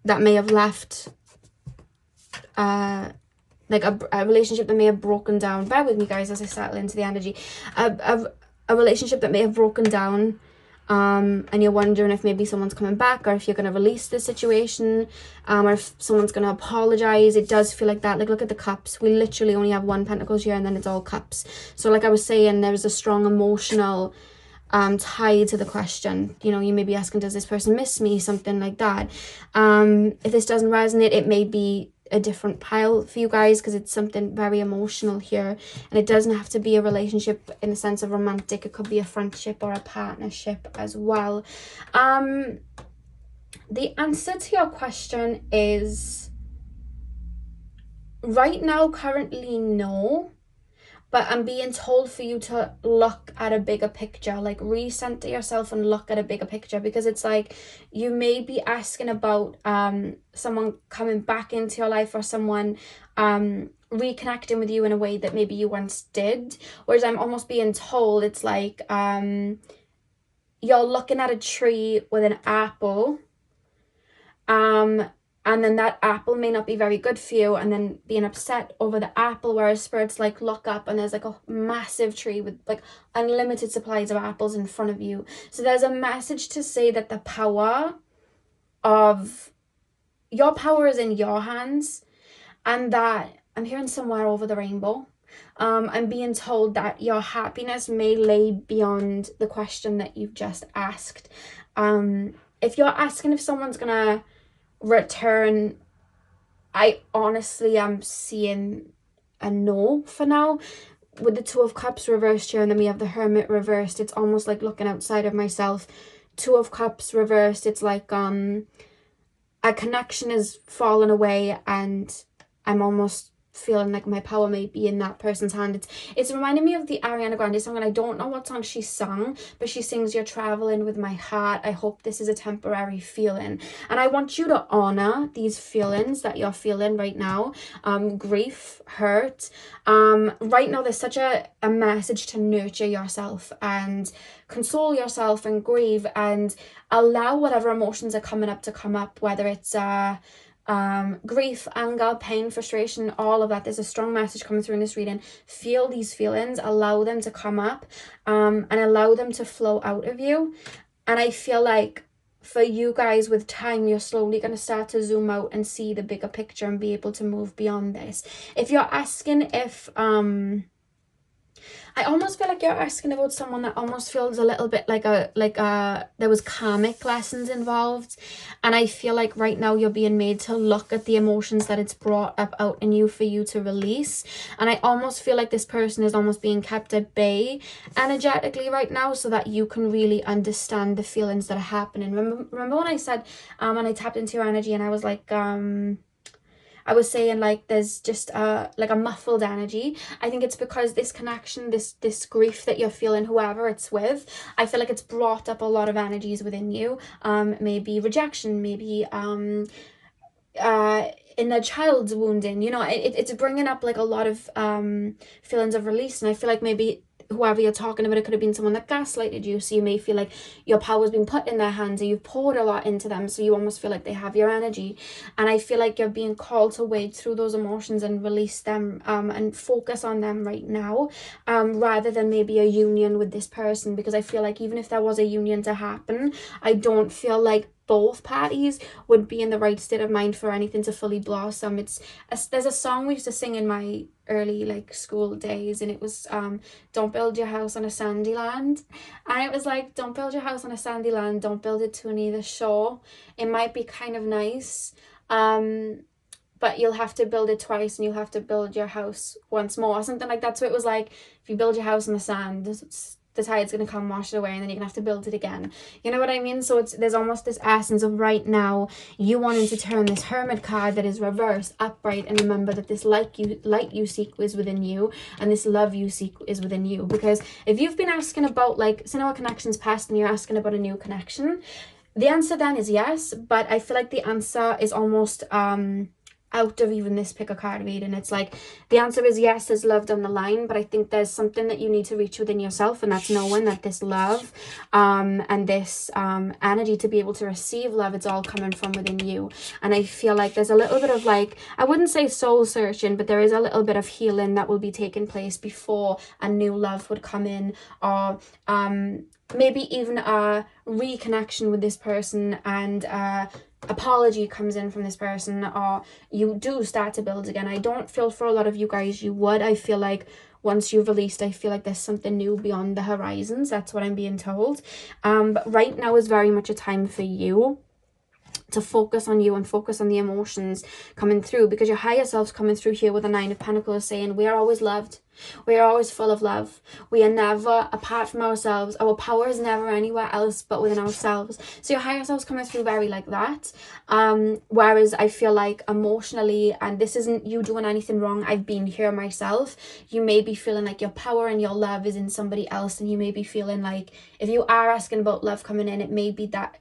that may have left, like a relationship that may have broken down? Bear with me, guys, as I settle into the energy. A relationship that may have broken down, and you're wondering if maybe someone's coming back, or if you're going to release the situation, or if someone's going to apologize. It does feel like that. Like, look at the cups. We literally only have one pentacles here, and then it's all cups. So like I was saying, there's a strong emotional tie to the question. You know, you may be asking, does this person miss me? Something like that. If this doesn't resonate, it may be a different pile for you guys, because it's something very emotional here, and it doesn't have to be a relationship in the sense of romantic. It could be a friendship or a partnership as well. The answer to your question is right now, currently, no. But I'm being told for you to look at a bigger picture, like recenter yourself and look at a bigger picture, because it's like you may be asking about someone coming back into your life, or someone reconnecting with you in a way that maybe you once did. Whereas I'm almost being told it's like you're looking at a tree with an apple, and then that apple may not be very good for you, and then being upset over the apple, whereas Spirit's like, look up and there's like a massive tree with like unlimited supplies of apples in front of you. So there's a message to say that the power of your power is in your hands, and that I'm hearing somewhere over the rainbow. I'm being told that your happiness may lay beyond the question that you've just asked. If you're asking if someone's gonna return, I honestly am seeing a no for now. With the Two of Cups reversed here, and then we have the Hermit reversed, it's almost like looking outside of myself. Two of Cups reversed, it's like a connection is falling away, and I'm almost feeling like my power may be in that person's hand. It's reminding me of the Ariana Grande song, and I don't know what song she sung, but she sings, "You're traveling with my heart, I hope this is a temporary feeling." And I want you to honor these feelings that you're feeling right now. Grief, hurt. Right now there's such a message to nurture yourself and console yourself and grieve, and allow whatever emotions are coming up to come up, whether it's grief, anger, pain, frustration, all of that. There's a strong message coming through in this reading. Feel these feelings, allow them to come up, and allow them to flow out of you. And I feel like for you guys, with time, you're slowly going to start to zoom out and see the bigger picture and be able to move beyond this. If you're asking if I almost feel like you're asking about someone that almost feels a little bit like there was karmic lessons involved, and I feel like right now you're being made to look at the emotions that it's brought up out in you for you to release. And I almost feel like this person is almost being kept at bay energetically right now, so that you can really understand the feelings that are happening. Remember when I said when I tapped into your energy, and I was like I was saying like there's just like a muffled energy. I think it's because this connection, this grief that you're feeling, whoever it's with, I feel like it's brought up a lot of energies within you. Maybe rejection, maybe in a child's wounding, you know, it's bringing up like a lot of feelings of release. And I feel like maybe whoever you're talking about, it could have been someone that gaslighted you, so you may feel like your power's been put in their hands, and you've poured a lot into them, so you almost feel like they have your energy. And I feel like you're being called to wade through those emotions and release them, and focus on them right now, rather than maybe a union with this person. Because I feel like even if there was a union to happen, I don't feel like both parties would be in the right state of mind for anything to fully blossom. There's a song we used to sing in my early like school days, and it was don't build your house on a sandy land. And it was like, don't build your house on a sandy land, don't build it to near the shore. It might be kind of nice, but you'll have to build it twice, and you'll have to build your house once more, or something like that. So it was like, if you build your house in the sand, the tide's going to come, wash it away, and then you're going to have to build it again. You know what I mean? So there's almost this essence of right now you wanting to turn this Hermit card that is reversed upright, and remember that this light you seek is within you, and this love you seek is within you. Because if you've been asking about, like, say our connections past and you're asking about a new connection, the answer then is yes, but I feel like the answer is almost out of even this pick a card reading. It's like the answer is yes, there's love down the line, but I think there's something that you need to reach within yourself, and that's knowing that this love and this energy to be able to receive love, it's all coming from within you. And I feel like there's a little bit of, like, I wouldn't say soul searching, but there is a little bit of healing that will be taking place before a new love would come in, or maybe even a reconnection with this person, and apology comes in from this person, or you do start to build again. I don't feel for a lot of you guys you would. I feel like once you've released, I feel like there's something new beyond the horizons. That's what I'm being told. But right now is very much a time for you to focus on you and focus on the emotions coming through, because your higher self's coming through here with the Nine of Pentacles, saying we are always loved. We are always full of love. We are never apart from ourselves. Our power is never anywhere else but within ourselves. So your higher self's coming through very like that. Whereas I feel like emotionally, and this isn't you doing anything wrong, I've been here myself, you may be feeling like your power and your love is in somebody else, and you may be feeling like if you are asking about love coming in, it may be that,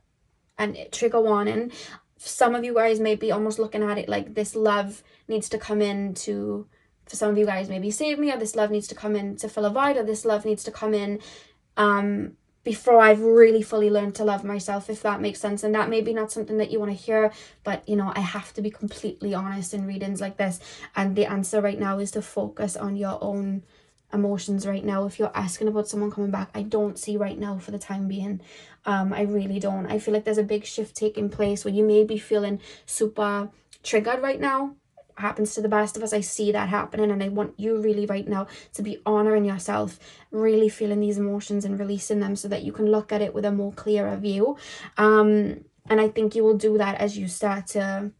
and trigger warning, some of you guys may be almost looking at it like this love needs to come in to, for some of you guys, maybe save me, or this love needs to come in to fill a void, or this love needs to come in before I've really fully learned to love myself, if that makes sense. And that may be not something that you want to hear, but you know, I have to be completely honest in readings like this, and the answer right now is to focus on your own emotions right now. If you're asking about someone coming back, I don't see right now for the time being. I really don't. I feel like there's a big shift taking place where you may be feeling super triggered right now. Happens to the best of us. I see that happening, and I want you really right now to be honoring yourself, really feeling these emotions and releasing them so that you can look at it with a more clearer view. And I think you will do that as you start to,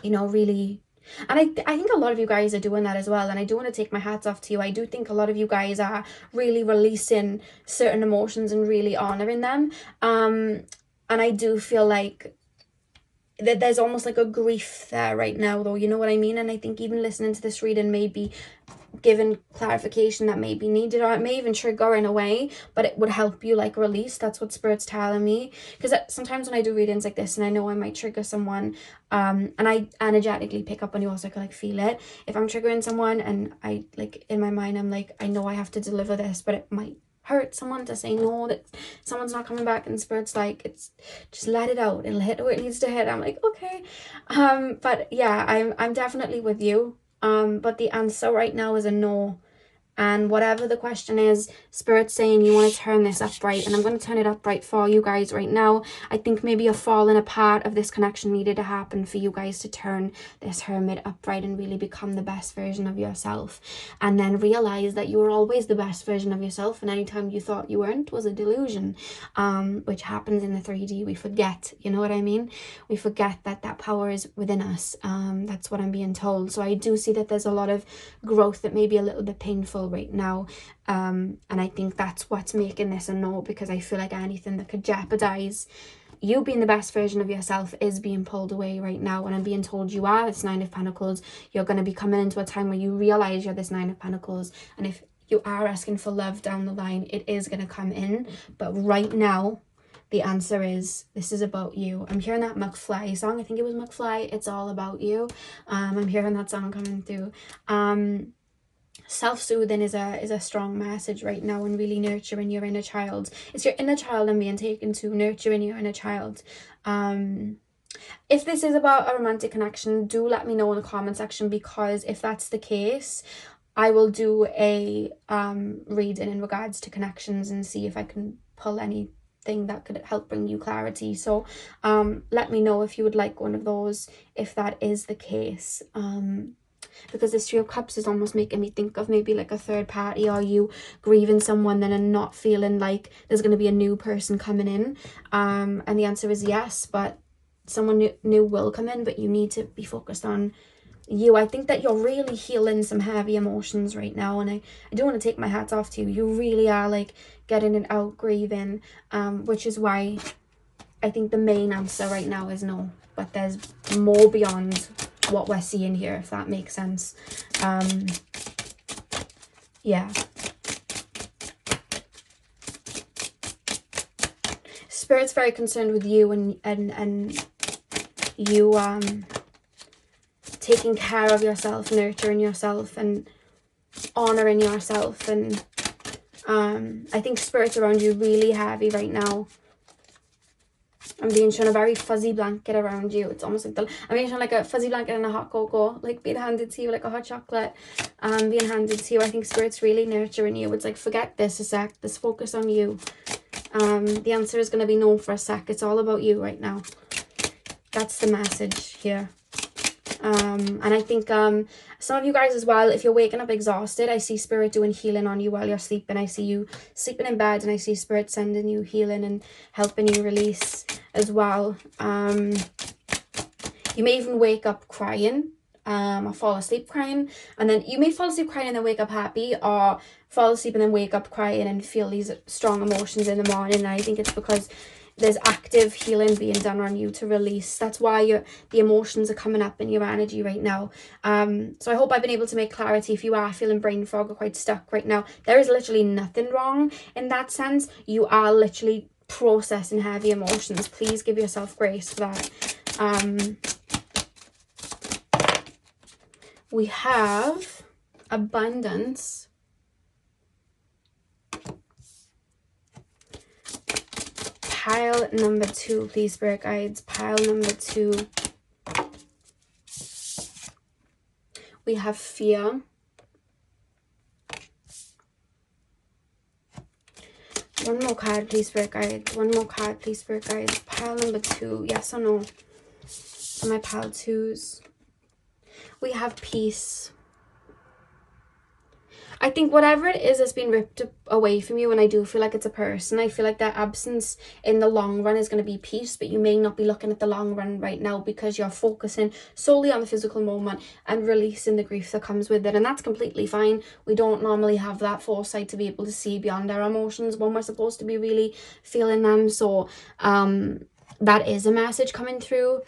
you know, really. And I think a lot of you guys are doing that as well, and I do want to take my hats off to you. I do think a lot of you guys are really releasing certain emotions and really honoring them. And I do feel like that there's almost like a grief there right now, though, you know what I mean? And I think even listening to this reading may be giving clarification that may be needed, or it may even trigger in a way, but it would help you like release. That's what Spirit's telling me, because sometimes when I do readings like this and I know I might trigger someone, and I energetically pick up on you also, I can like feel it. If I'm triggering someone and I like in my mind I'm like, I know I have to deliver this, but it might hurt someone to say no, that someone's not coming back, and Spirit's like, it's just let it out, it'll hit where it needs to hit. I'm like, okay. But yeah, I'm definitely with you. But the answer right now is a no. And whatever the question is, Spirit's saying you want to turn this upright, and I'm going to turn it upright for you guys right now. I think maybe a falling apart of this connection needed to happen for you guys to turn this Hermit upright and really become the best version of yourself, and then realize that you were always the best version of yourself, and anytime you thought you weren't was a delusion, which happens in the 3D. We forget, you know what I mean? We forget that that power is within us. That's what I'm being told. So I do see that there's a lot of growth that may be a little bit painful right now, and I think that's what's making this a no, because I feel like anything that could jeopardize you being the best version of yourself is being pulled away right now. And I'm being told you are this Nine of Pentacles. You're going to be coming into a time where you realize you're this Nine of Pentacles, and if you are asking for love down the line, it is going to come in. But right now the answer is, this is about you. I'm hearing that McFly song. I think it was McFly. It's all about you. I'm hearing that song coming through. Self-soothing is a strong message right now, and really nurturing your inner child. It's your inner child I'm being taken to, nurturing your inner child. If this is about a romantic connection, do let me know in the comment section, because if that's the case, I will do a reading in regards to connections and see if I can pull anything that could help bring you clarity. So let me know if you would like one of those, if that is the case. Because this Three of Cups is almost making me think of maybe like a third party, or you grieving someone then and not feeling like there's going to be a new person coming in. And the answer is yes, but someone new will come in, but you need to be focused on you. I think that you're really healing some heavy emotions right now, and I do want to take my hats off to you. You really are like getting it out, grieving, which is why I think the main answer right now is no, but there's more beyond what we're seeing here, if that makes sense. Yeah. Spirit's very concerned with you and you taking care of yourself, nurturing yourself, and honoring yourself. And I think Spirit's around you really heavy right now. I'm being shown a very fuzzy blanket around you. It's almost like I'm being shown like a fuzzy blanket and a hot cocoa, like being handed to you, like a hot chocolate being handed to you. I think Spirit's really nurturing you. It's like, forget this a sec, let's focus on you. The answer is going to be no for a sec. It's all about you right now. That's the message here. And I think some of you guys as well, if you're waking up exhausted, I see Spirit doing healing on you while you're sleeping. I see you sleeping in bed, and I see Spirit sending you healing and helping you release as well. You may even wake up crying, or fall asleep crying, and then you may fall asleep crying and then wake up happy, or fall asleep and then wake up crying and feel these strong emotions in the morning. And I think it's because there's active healing being done on you to release. That's why the emotions are coming up in your energy right now. So I hope I've been able to make clarity. If you are feeling brain fog or quite stuck right now, there is literally nothing wrong in that sense. You are literally processing heavy emotions. Please give yourself grace for that. We have abundance. Pile number 2, please, Spirit Guides. Pile number 2. We have fear. One more card, please, Spirit Guides. One more card, please, Spirit Guides. Pile number 2. Yes or no? For my pile 2s. We have peace. I think whatever it is that's been ripped away from you, and I do feel like it's a person, I feel like their absence in the long run is going to be peace, but you may not be looking at the long run right now because you're focusing solely on the physical moment and releasing the grief that comes with it. And that's completely fine. We don't normally have that foresight to be able to see beyond our emotions when we're supposed to be really feeling them. So that is a message coming through.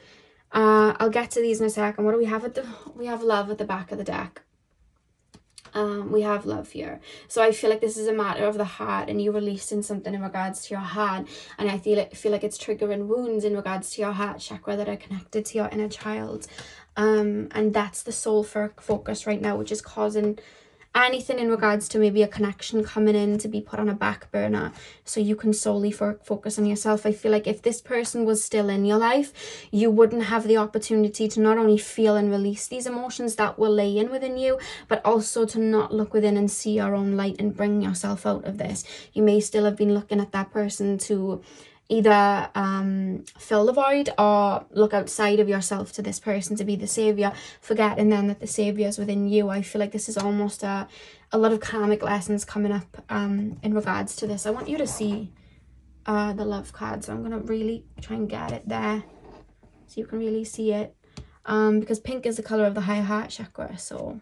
I'll get to these in a second. What do we have we have love at the back of the deck. We have love here. So I feel like this is a matter of the heart, and you're releasing something in regards to your heart, and I feel like it's triggering wounds in regards to your heart chakra that are connected to your inner child, and that's the soul focus right now, which is causing anything in regards to maybe a connection coming in to be put on a back burner so you can solely focus on yourself. I feel like if this person was still in your life, you wouldn't have the opportunity to not only feel and release these emotions that were laying within you, but also to not look within and see your own light and bring yourself out of this. You may still have been looking at that person to either fill the void or look outside of yourself to this person to be the savior, forgetting then that the savior is within you. I feel like this is almost a lot of karmic lessons coming up in regards to this. I want you to see the love card, so I'm going to really try and get it there so you can really see it, because pink is the color of the higher heart chakra. So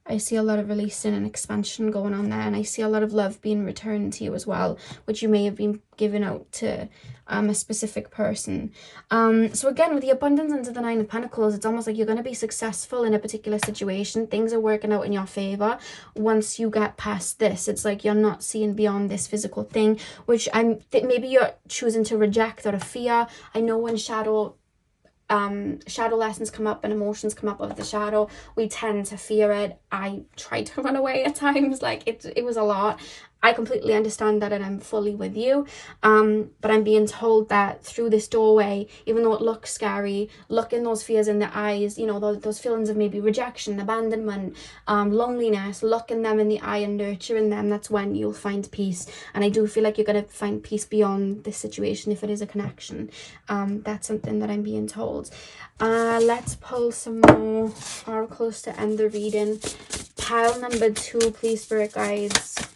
I see a lot of releasing and expansion going on there, and I see a lot of love being returned to you as well, which you may have been giving out to a specific person. So again, with the abundance into the 9 of Pentacles, it's almost like you're going to be successful in a particular situation. Things are working out in your favor once you get past this. It's like you're not seeing beyond this physical thing, which maybe you're choosing to reject or to fear. I know when shadow lessons come up and emotions come up of the shadow, we tend to fear it. I tried to run away at times, like it was a lot. I completely understand that, and I'm fully with you, but I'm being told that through this doorway, even though it looks scary, looking those fears in the eyes, you know, those feelings of maybe rejection, abandonment, loneliness, looking them in the eye and nurturing them, that's when you'll find peace. And I do feel like you're going to find peace beyond this situation if it is a connection. That's something that I'm being told. Let's pull some more oracles to end the reading. Pile number 2, please, Spirit Guides.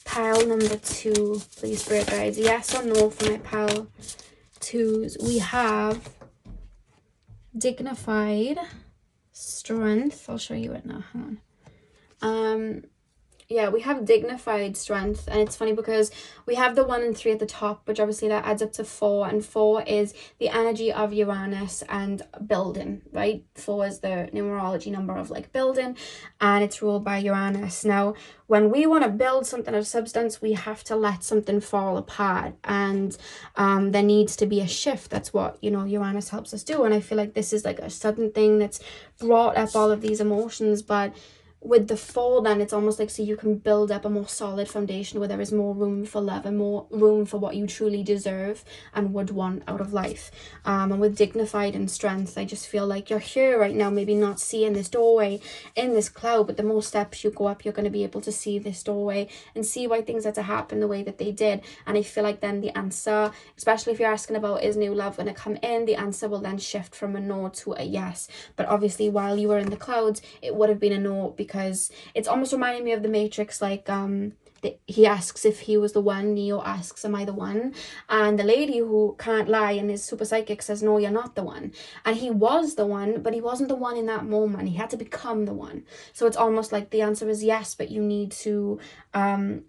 Pile number 2, please, Spirit Guides. Yes or no for my pile 2s. We have dignified strength. I'll show you it now. Hang on. Yeah, we have dignified strength, and it's funny because we have the 1 and 3 at the top, which obviously that adds up to 4, and 4 is the energy of Uranus and building, right? 4 is the numerology number of like building, and it's ruled by Uranus. Now, when we want to build something of substance, we have to let something fall apart, and there needs to be a shift. That's what, you know, Uranus helps us do, and I feel like this is like a sudden thing that's brought up all of these emotions, but with the 4, then it's almost like so you can build up a more solid foundation where there is more room for love and more room for what you truly deserve and would want out of life. And with dignified and strength, I just feel like you're here right now, maybe not seeing this doorway in this cloud, but the more steps you go up, you're going to be able to see this doorway and see why things had to happen the way that they did. And I feel like then the answer, especially if you're asking about is new love going to come in, the answer will then shift from a no to a yes. But obviously while you were in the clouds, it would have been a no, because it's almost reminding me of the Matrix, like he asks if he was the one, Neo asks, am I the one? And the lady who can't lie and is super psychic says, no, you're not the one. And he was the one, but he wasn't the one in that moment. He had to become the one. So it's almost like the answer is yes, but you need to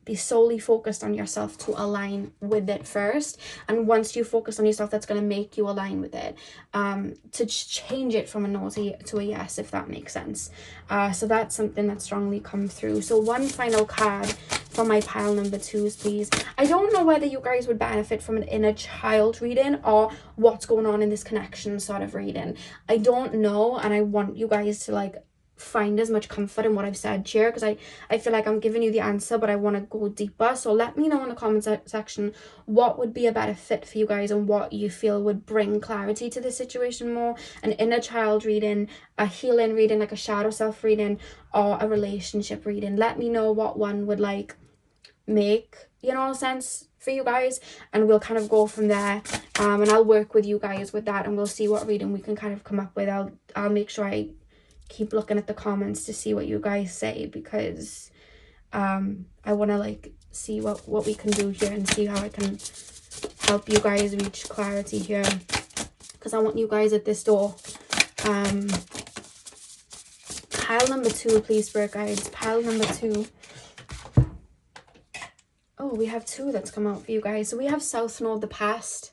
be solely focused on yourself to align with it first. And once you focus on yourself, that's going to make you align with it, to change it from a no to a yes, if that makes sense. So that's something that strongly come through. So one final card for my pile number 2s, please. I don't know whether you guys would benefit from an inner child reading or what's going on in this connection sort of reading. I don't know, and I want you guys to like find as much comfort in what I've said here, because I feel like I'm giving you the answer, but I want to go deeper. So let me know in the comment section what would be a better fit for you guys and what you feel would bring clarity to this situation more. An inner child reading, a healing reading, like a shadow self reading, or a relationship reading. Let me know what one would like make, you know, sense for you guys, and we'll kind of go from there. And I'll work with you guys with that, and we'll see what reading we can kind of come up with. I'll make sure I keep looking at the comments to see what you guys say, because I want to like see what we can do here and see how I can help you guys reach clarity here, because I want you guys at this door. Pile number 2, please, spirit guides. Pile number 2. Oh, we have 2 that's come out for you guys. So we have South Node, the past.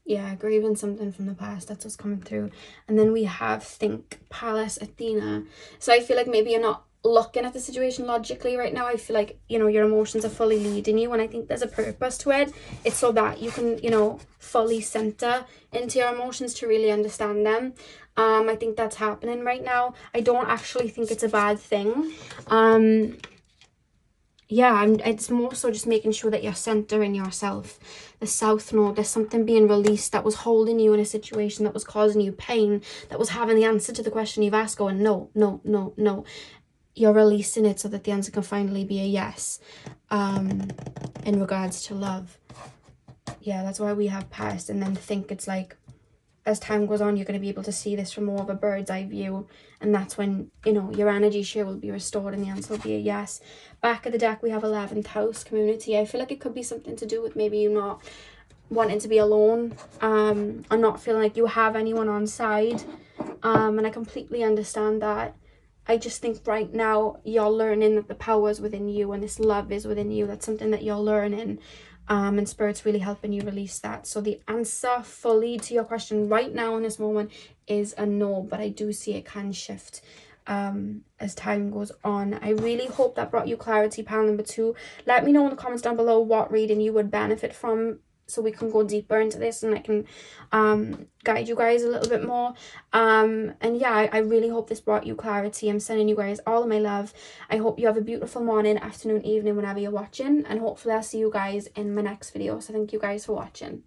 Yeah, grieving something from the past. That's what's coming through. And then we have Think, Palace, Athena. So I feel like maybe you're not looking at the situation logically right now. I feel like, you know, your emotions are fully leading you, and I think there's a purpose to it. It's so that you can, you know, fully center into your emotions to really understand them. I think that's happening right now. I don't actually think it's a bad thing. Yeah, it's more so just making sure that you're centering yourself. The South Node, there's something being released that was holding you in a situation that was causing you pain, that was having the answer to the question you've asked going, no, no, no, no. You're releasing it so that the answer can finally be a yes, in regards to love. Yeah, that's why we have past. And then Think, it's like, as time goes on, you're going to be able to see this from more of a bird's eye view, and that's when, you know, your energy share will be restored and the answer will be a yes. Back of the deck, we have 11th house, community. I feel like it could be something to do with maybe you not wanting to be alone, and not feeling like you have anyone on side, and I completely understand that. I just think right now you're learning that the power is within you and this love is within you. That's something that you're learning. And Spirit's really helping you release that. So the answer fully to your question right now in this moment is a no, but I do see it can shift as time goes on. I really hope that brought you clarity, pile number 2. Let me know in the comments down below what reading you would benefit from, so we can go deeper into this and I can guide you guys a little bit more. And yeah, I really hope this brought you clarity. I'm sending you guys all of my love. I hope you have a beautiful morning, afternoon, evening, whenever you're watching, and hopefully I'll see you guys in my next video. So thank you guys for watching.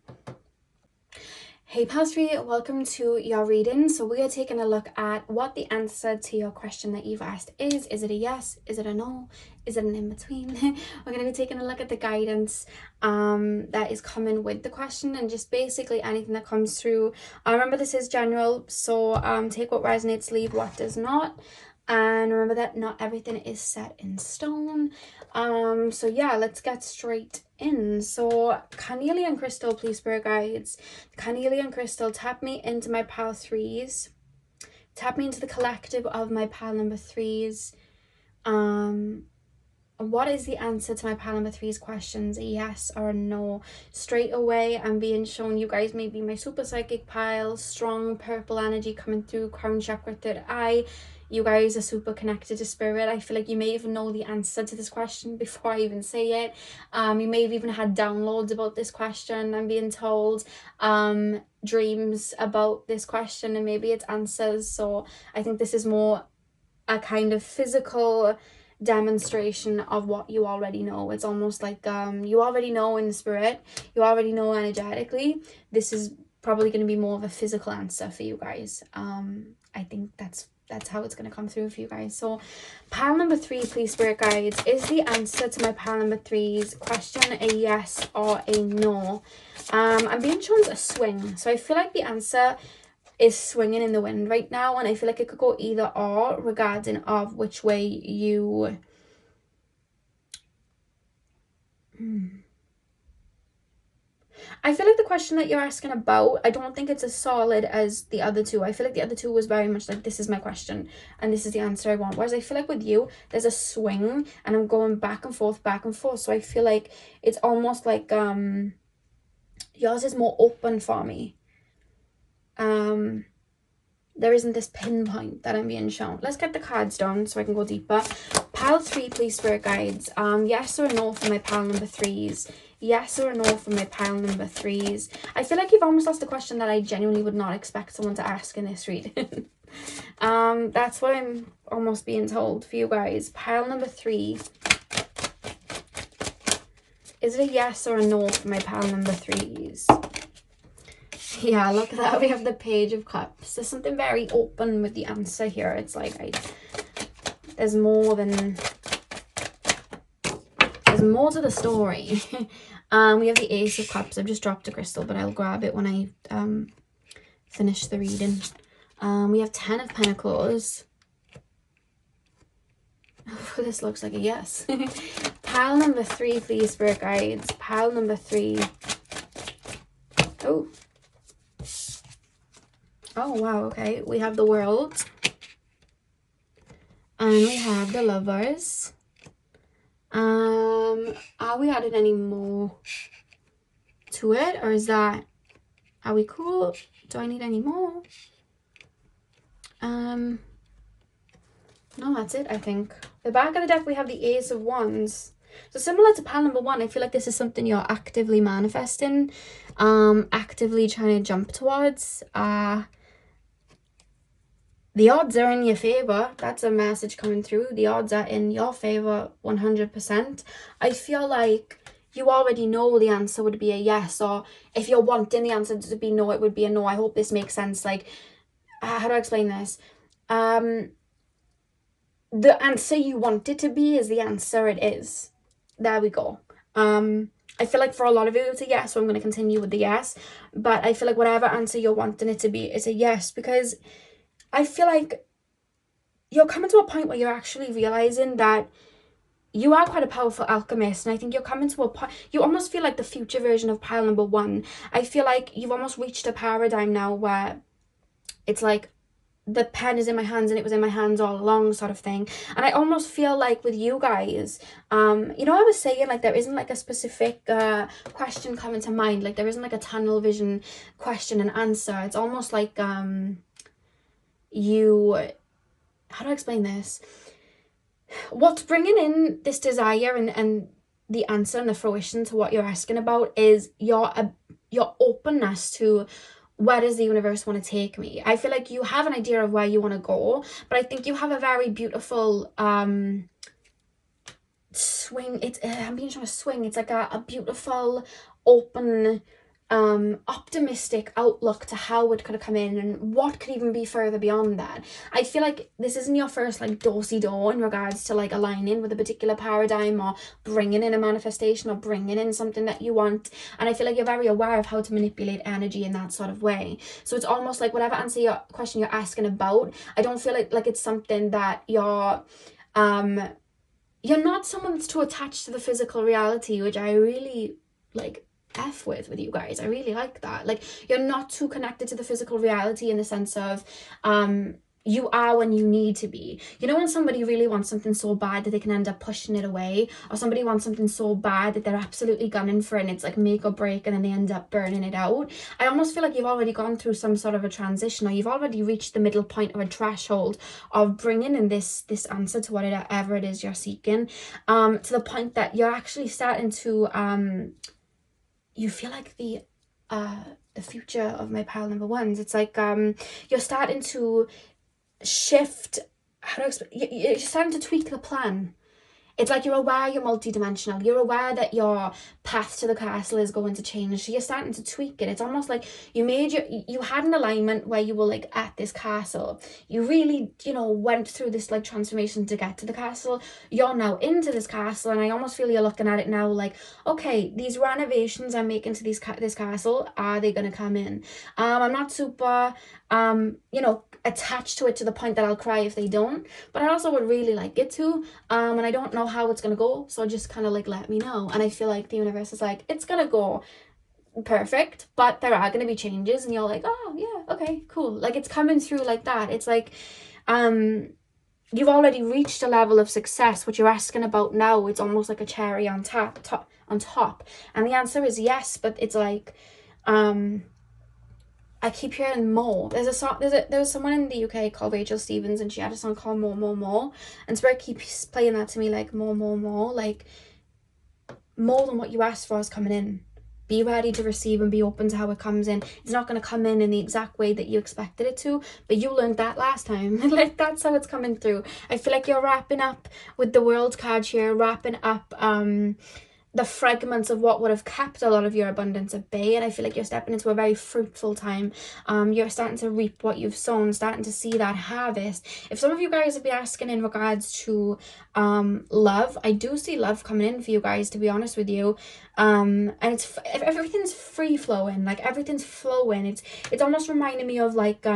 Hey Pals 3, welcome to your reading. So we are taking a look at what the answer to your question that you've asked is. Is it a yes? Is it a no? Is it an in-between? We're going to be taking a look at the guidance that is coming with the question, and just basically anything that comes through. Remember, this is general, so take what resonates, leave what does not. And remember that not everything is set in stone. So yeah, let's get straight in. So carnelian crystal, please, spirit guides. Carnelian crystal, tap me into my pile 3s. Tap me into the collective of my pile number 3s. What is the answer to my pile number 3's questions? A yes or a no? Straight away, I'm being shown you guys may be my super psychic pile. Strong purple energy coming through, crown chakra, third eye. You guys are super connected to spirit. I feel like you may even know the answer to this question before I even say it. You may have even had downloads about this question, I'm being told. Dreams about this question and maybe its answers. So I think this is more a kind of physical demonstration of what you already know. It's almost like you already know in the spirit, you already know energetically. This is probably going to be more of a physical answer for you guys. I think that's how it's going to come through for you guys. So pile number 3, please, spirit guides. Is the answer to my pile number 3's question a yes or a no? I'm being shown a swing, so I feel like the answer is swinging in the wind right now, and I feel like it could go either or regarding of which way you I feel like the question that you're asking about, I don't think it's as solid as the other two. I feel like the other two was very much like, this is my question and this is the answer I want. Whereas I feel like with you, there's a swing and I'm going back and forth. So I feel like it's almost like yours is more open for me. There isn't this pinpoint that I'm being shown. Let's get the cards done so I can go deeper. Pile 3, please, spirit guides. Yes or no for my pile number 3s. Yes or no for my pile number 3s. I feel like you've almost asked a question that I genuinely would not expect someone to ask in this reading. That's what I'm almost being told for you guys. Pile number 3. Is it a yes or a no for my pile number 3s? Yeah, look at that. We have the Page of Cups. There's something very open with the answer here. It's like there's more to the story. We have the Ace of Cups. I've just dropped a crystal, but I'll grab it when I finish the reading. We have 10 of Pentacles. Oh, this looks like a yes. Pile number 3, please, spirit guides. Pile number 3. Oh, wow, okay. We have the World. And we have the Lovers. Are we adding any more to it? Or is that... Are we cool? Do I need any more? No, that's it, I think. The back of the deck, we have the Ace of Wands. So similar to pile number 1, I feel like this is something you're actively manifesting. Actively trying to jump towards. The odds are in your favor. That's a message coming through. The odds are in your favor 100%. I feel like you already know the answer would be a yes, or if you're wanting the answer to be no, it would be a no. I hope this makes sense. Like, how do I explain this? The answer you want it to be is the answer it is. There we go. I feel like for a lot of you it's a yes, so I'm going to continue with the yes. But I feel like whatever answer you're wanting it to be is a yes, because I feel like you're coming to a point where you're actually realizing that you are quite a powerful alchemist, and I think you're coming to a point, you almost feel like the future version of pile number 1. I feel like you've almost reached a paradigm now where it's like the pen is in my hands and it was in my hands all along, sort of thing. And I almost feel like with you guys, you know, I was saying like there isn't like a specific question coming to mind, like there isn't like a tunnel vision question and answer. It's almost like how do I explain this? What's bringing in this desire and the answer and the fruition to what you're asking about is your openness to where does the universe want to take me. I feel like you have an idea of where you want to go, but I think you have a very beautiful swing. I'm being shown a swing. It's like a beautiful open optimistic outlook to how it could have come in and what could even be further beyond that. I feel like this isn't your first like do-si-do in regards to like aligning with a particular paradigm or bringing in a manifestation or bringing in something that you want, and I feel like you're very aware of how to manipulate energy in that sort of way. So it's almost like whatever question you're asking about, I don't feel like it's something that you're not someone that's too attached to the physical reality, which I really like F with you guys. I really like that. Like, you're not too connected to the physical reality in the sense of you are when you need to be. You know, when somebody really wants something so bad that they can end up pushing it away, or somebody wants something so bad that they're absolutely gunning for it and it's like make or break and then they end up burning it out. I almost feel like you've already gone through some sort of a transition, or you've already reached the middle point or a threshold of bringing in this answer to whatever it is you're seeking, to the point that you're actually starting to you feel like the future of my pile number ones. It's like you're starting to shift. How do I explain? You're starting to tweak the plan. It's like you're aware you're multidimensional. You're aware that your path to the castle is going to change. So you're starting to tweak it. It's almost like you had an alignment where you were like at this castle. You really, went through this like transformation to get to the castle. You're now into this castle, and I almost feel you're looking at it now like, okay, these renovations I'm making to this castle, are they going to come in? I'm not super, attached to it to the point that I'll cry if they don't, but I also would really like it to, and I don't know how it's gonna go, so just kind of like let me know. And I feel like the universe is like, it's gonna go perfect, but there are gonna be changes, and you're like, oh yeah, okay, cool. Like, it's coming through like that. It's like you've already reached a level of success. What you're asking about now, it's almost like a cherry on top, and the answer is yes, but it's like I keep hearing more. There was someone in the UK called Rachel Stevens, and she had a song called More, and Spirit keeps playing that to me, like more, like more than what you asked for is coming in. Be ready to receive and be open to how it comes in. It's not going to come in the exact way that you expected it to, but you learned that last time. Like, that's how it's coming through. I feel like you're wrapping up with the World card here, wrapping up the fragments of what would have kept a lot of your abundance at bay, and I feel like you're stepping into a very fruitful time. You're starting to reap what you've sown, starting to see that harvest. If some of you guys have been asking in regards to love, I do see love coming in for you guys, to be honest with you, and everything's free flowing, like everything's flowing. It's almost reminding me of like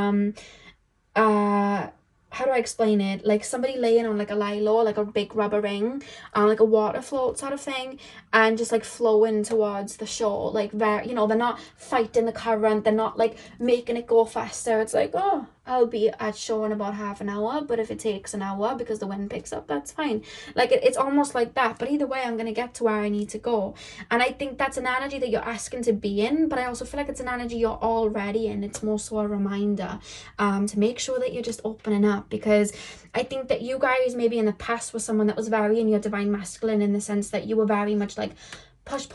how do I explain it? Like somebody laying on like a lilo, like a big rubber ring, like a water float sort of thing, and just like flowing towards the shore. Like they're not fighting the current, they're not like making it go faster. It's like, oh, I'll be at shore in about half an hour, but if it takes an hour because the wind picks up, that's fine. Like it's almost like that, but either way I'm gonna get to where I need to go. And I think that's an energy that you're asking to be in, but I also feel like it's an energy you're already in. It's more so a reminder to make sure that you're just opening up, because I think that you guys maybe in the past were someone that was very in your divine masculine, in the sense that you were very much like push,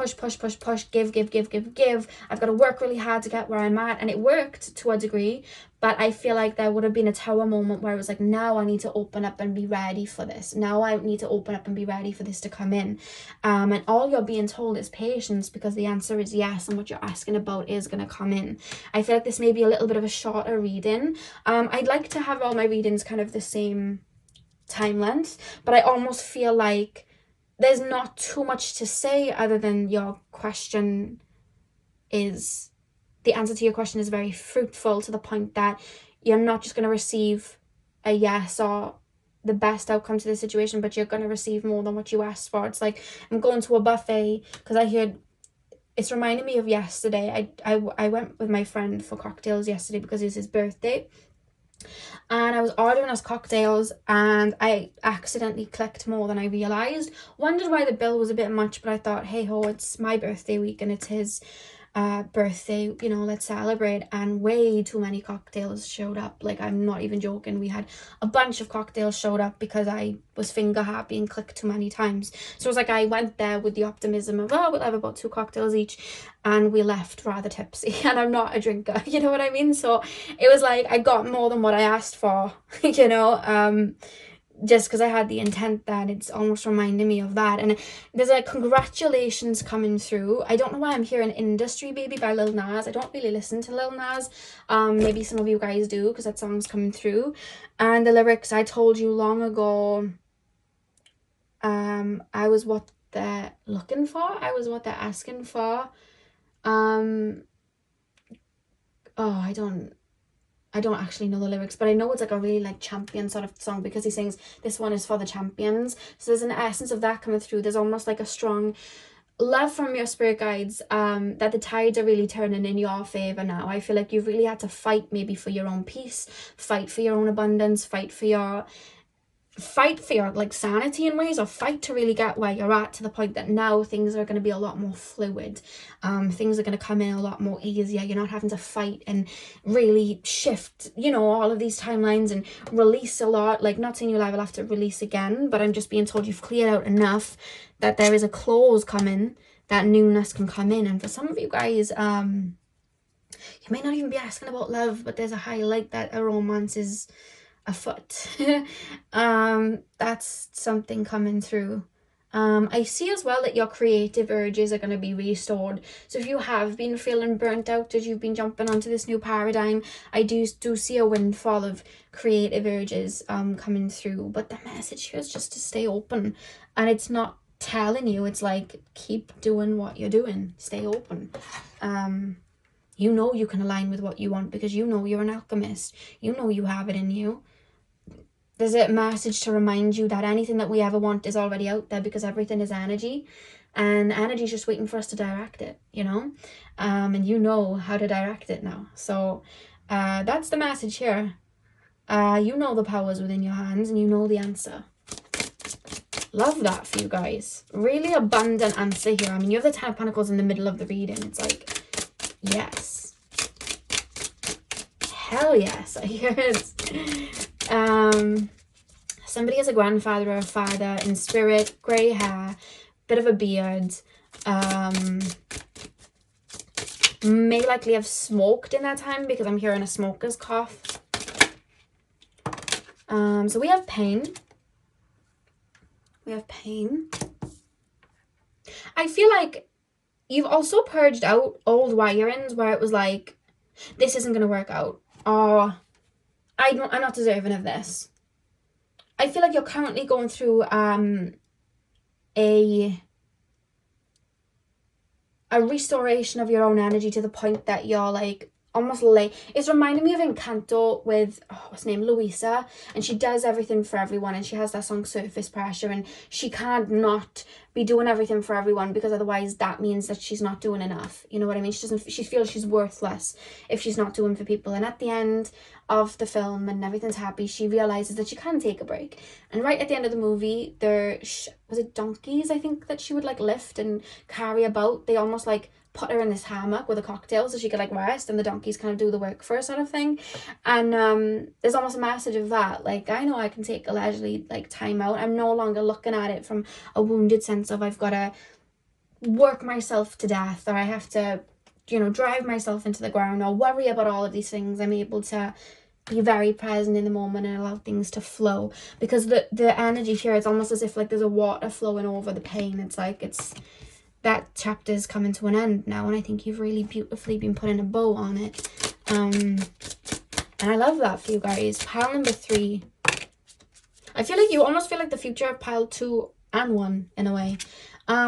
give. I've got to work really hard to get where I'm at, and it worked to a degree, but I feel like there would have been a tower moment where it was like, now I need to open up and be ready for this. Now I need to open up and be ready for this to come in. And all you're being told is patience, because the answer is yes, and what you're asking about is going to come in. I feel like this may be a little bit of a shorter reading. I'd like to have all my readings kind of the same time length, but I almost feel like there's not too much to say other than your question is, the answer to your question is very fruitful, to the point that you're not just going to receive a yes or the best outcome to the situation, but you're going to receive more than what you asked for. It's like I'm going to a buffet because I heard, it's reminding me of yesterday. I went with my friend for cocktails yesterday because it was his birthday, and I was ordering us cocktails, and I accidentally clicked more than I realised. Wondered why the bill was a bit much, but I thought, hey ho, it's my birthday week and it's his birthday, let's celebrate. And way too many cocktails showed up. Like, I'm not even joking. We had a bunch of cocktails showed up because I was finger happy and clicked too many times. So it was like I went there with the optimism of, oh, we'll have about 2 cocktails each, and we left rather tipsy, and I'm not a drinker, you know what I mean? So it was like I got more than what I asked for, just because I had the intent that it's almost reminding me of that. And there's like congratulations coming through. I don't know why I'm hearing Industry Baby by Lil Nas. I don't really listen to Lil Nas. Maybe some of you guys do, because that song's coming through. And the lyrics, I told you long ago, I was what they're looking for. I was what they're asking for. Oh, I don't actually know the lyrics, but I know it's like a really like champion sort of song, because he sings, this one is for the champions. So there's an essence of that coming through. There's almost like a strong love from your spirit guides, that the tides are really turning in your favor now. I feel like you've really had to fight maybe for your own peace, fight for your own abundance, fight for your like sanity in ways, or fight to really get where you're at, to the point that now things are going to be a lot more fluid. Things are going to come in a lot more easier. You're not having to fight and really shift, you know, all of these timelines and release a lot. Like, not saying you'll ever have to release again, but I'm just being told you've cleared out enough that there is a close coming, that newness can come in. And for some of you guys, you may not even be asking about love, but there's a highlight that a romance is afoot. That's something coming through. I see as well that your creative urges are going to be restored. So if you have been feeling burnt out as you've been jumping onto this new paradigm, I do see a windfall of creative urges coming through. But the message here is just to stay open, and it's not telling you, it's like, keep doing what you're doing, stay open. You know you can align with what you want, because you know you're an alchemist. You know you have it in you. There's a message to remind you that anything that we ever want is already out there, because everything is energy, and energy is just waiting for us to direct it, you know. And you know how to direct it now. So that's the message here. You know the powers within your hands, and you know the answer. Love that for you guys. Really abundant answer here. I mean, you have the Ten of Pentacles in the middle of the reading. It's like, yes, hell yes. I hear it. Somebody has a grandfather or a father in spirit, grey hair, bit of a beard, may likely have smoked in that time, because I'm hearing a smoker's cough. So we have pain. We have pain. I feel like you've also purged out old wirings where it was like, this isn't going to work out, or I'm not deserving of this. I feel like you're currently going through a restoration of your own energy, to the point that you're like almost like, it's reminding me of Encanto with, what's her name, Luisa, and she does everything for everyone, and she has that song Surface Pressure, and she can't not be doing everything for everyone, because otherwise that means that she's not doing enough, you know what I mean? She feels she's worthless if she's not doing for people. And at the end of the film, and everything's happy, she realizes that she can take a break. And right at the end of the movie, there was it donkeys, I think, that she would like lift and carry about. They almost like put her in this hammock with a cocktail so she could like rest, and the donkeys kind of do the work for her, sort of thing. And there's almost a message of that, like, I know I can take a leisurely like time out. I'm no longer looking at it from a wounded sense of I've got to work myself to death, or I have to, you know, drive myself into the ground, or worry about all of these things. I'm able to be very present in the moment and allow things to flow, because the energy here, it's almost as if like there's a water flowing over the pain. It's like, it's that chapter is coming to an end now, and I think you've really beautifully been putting a bow on it. And I love that for you guys. Pile number 3. I feel like you almost feel like the future of pile 2 and 1 in a way.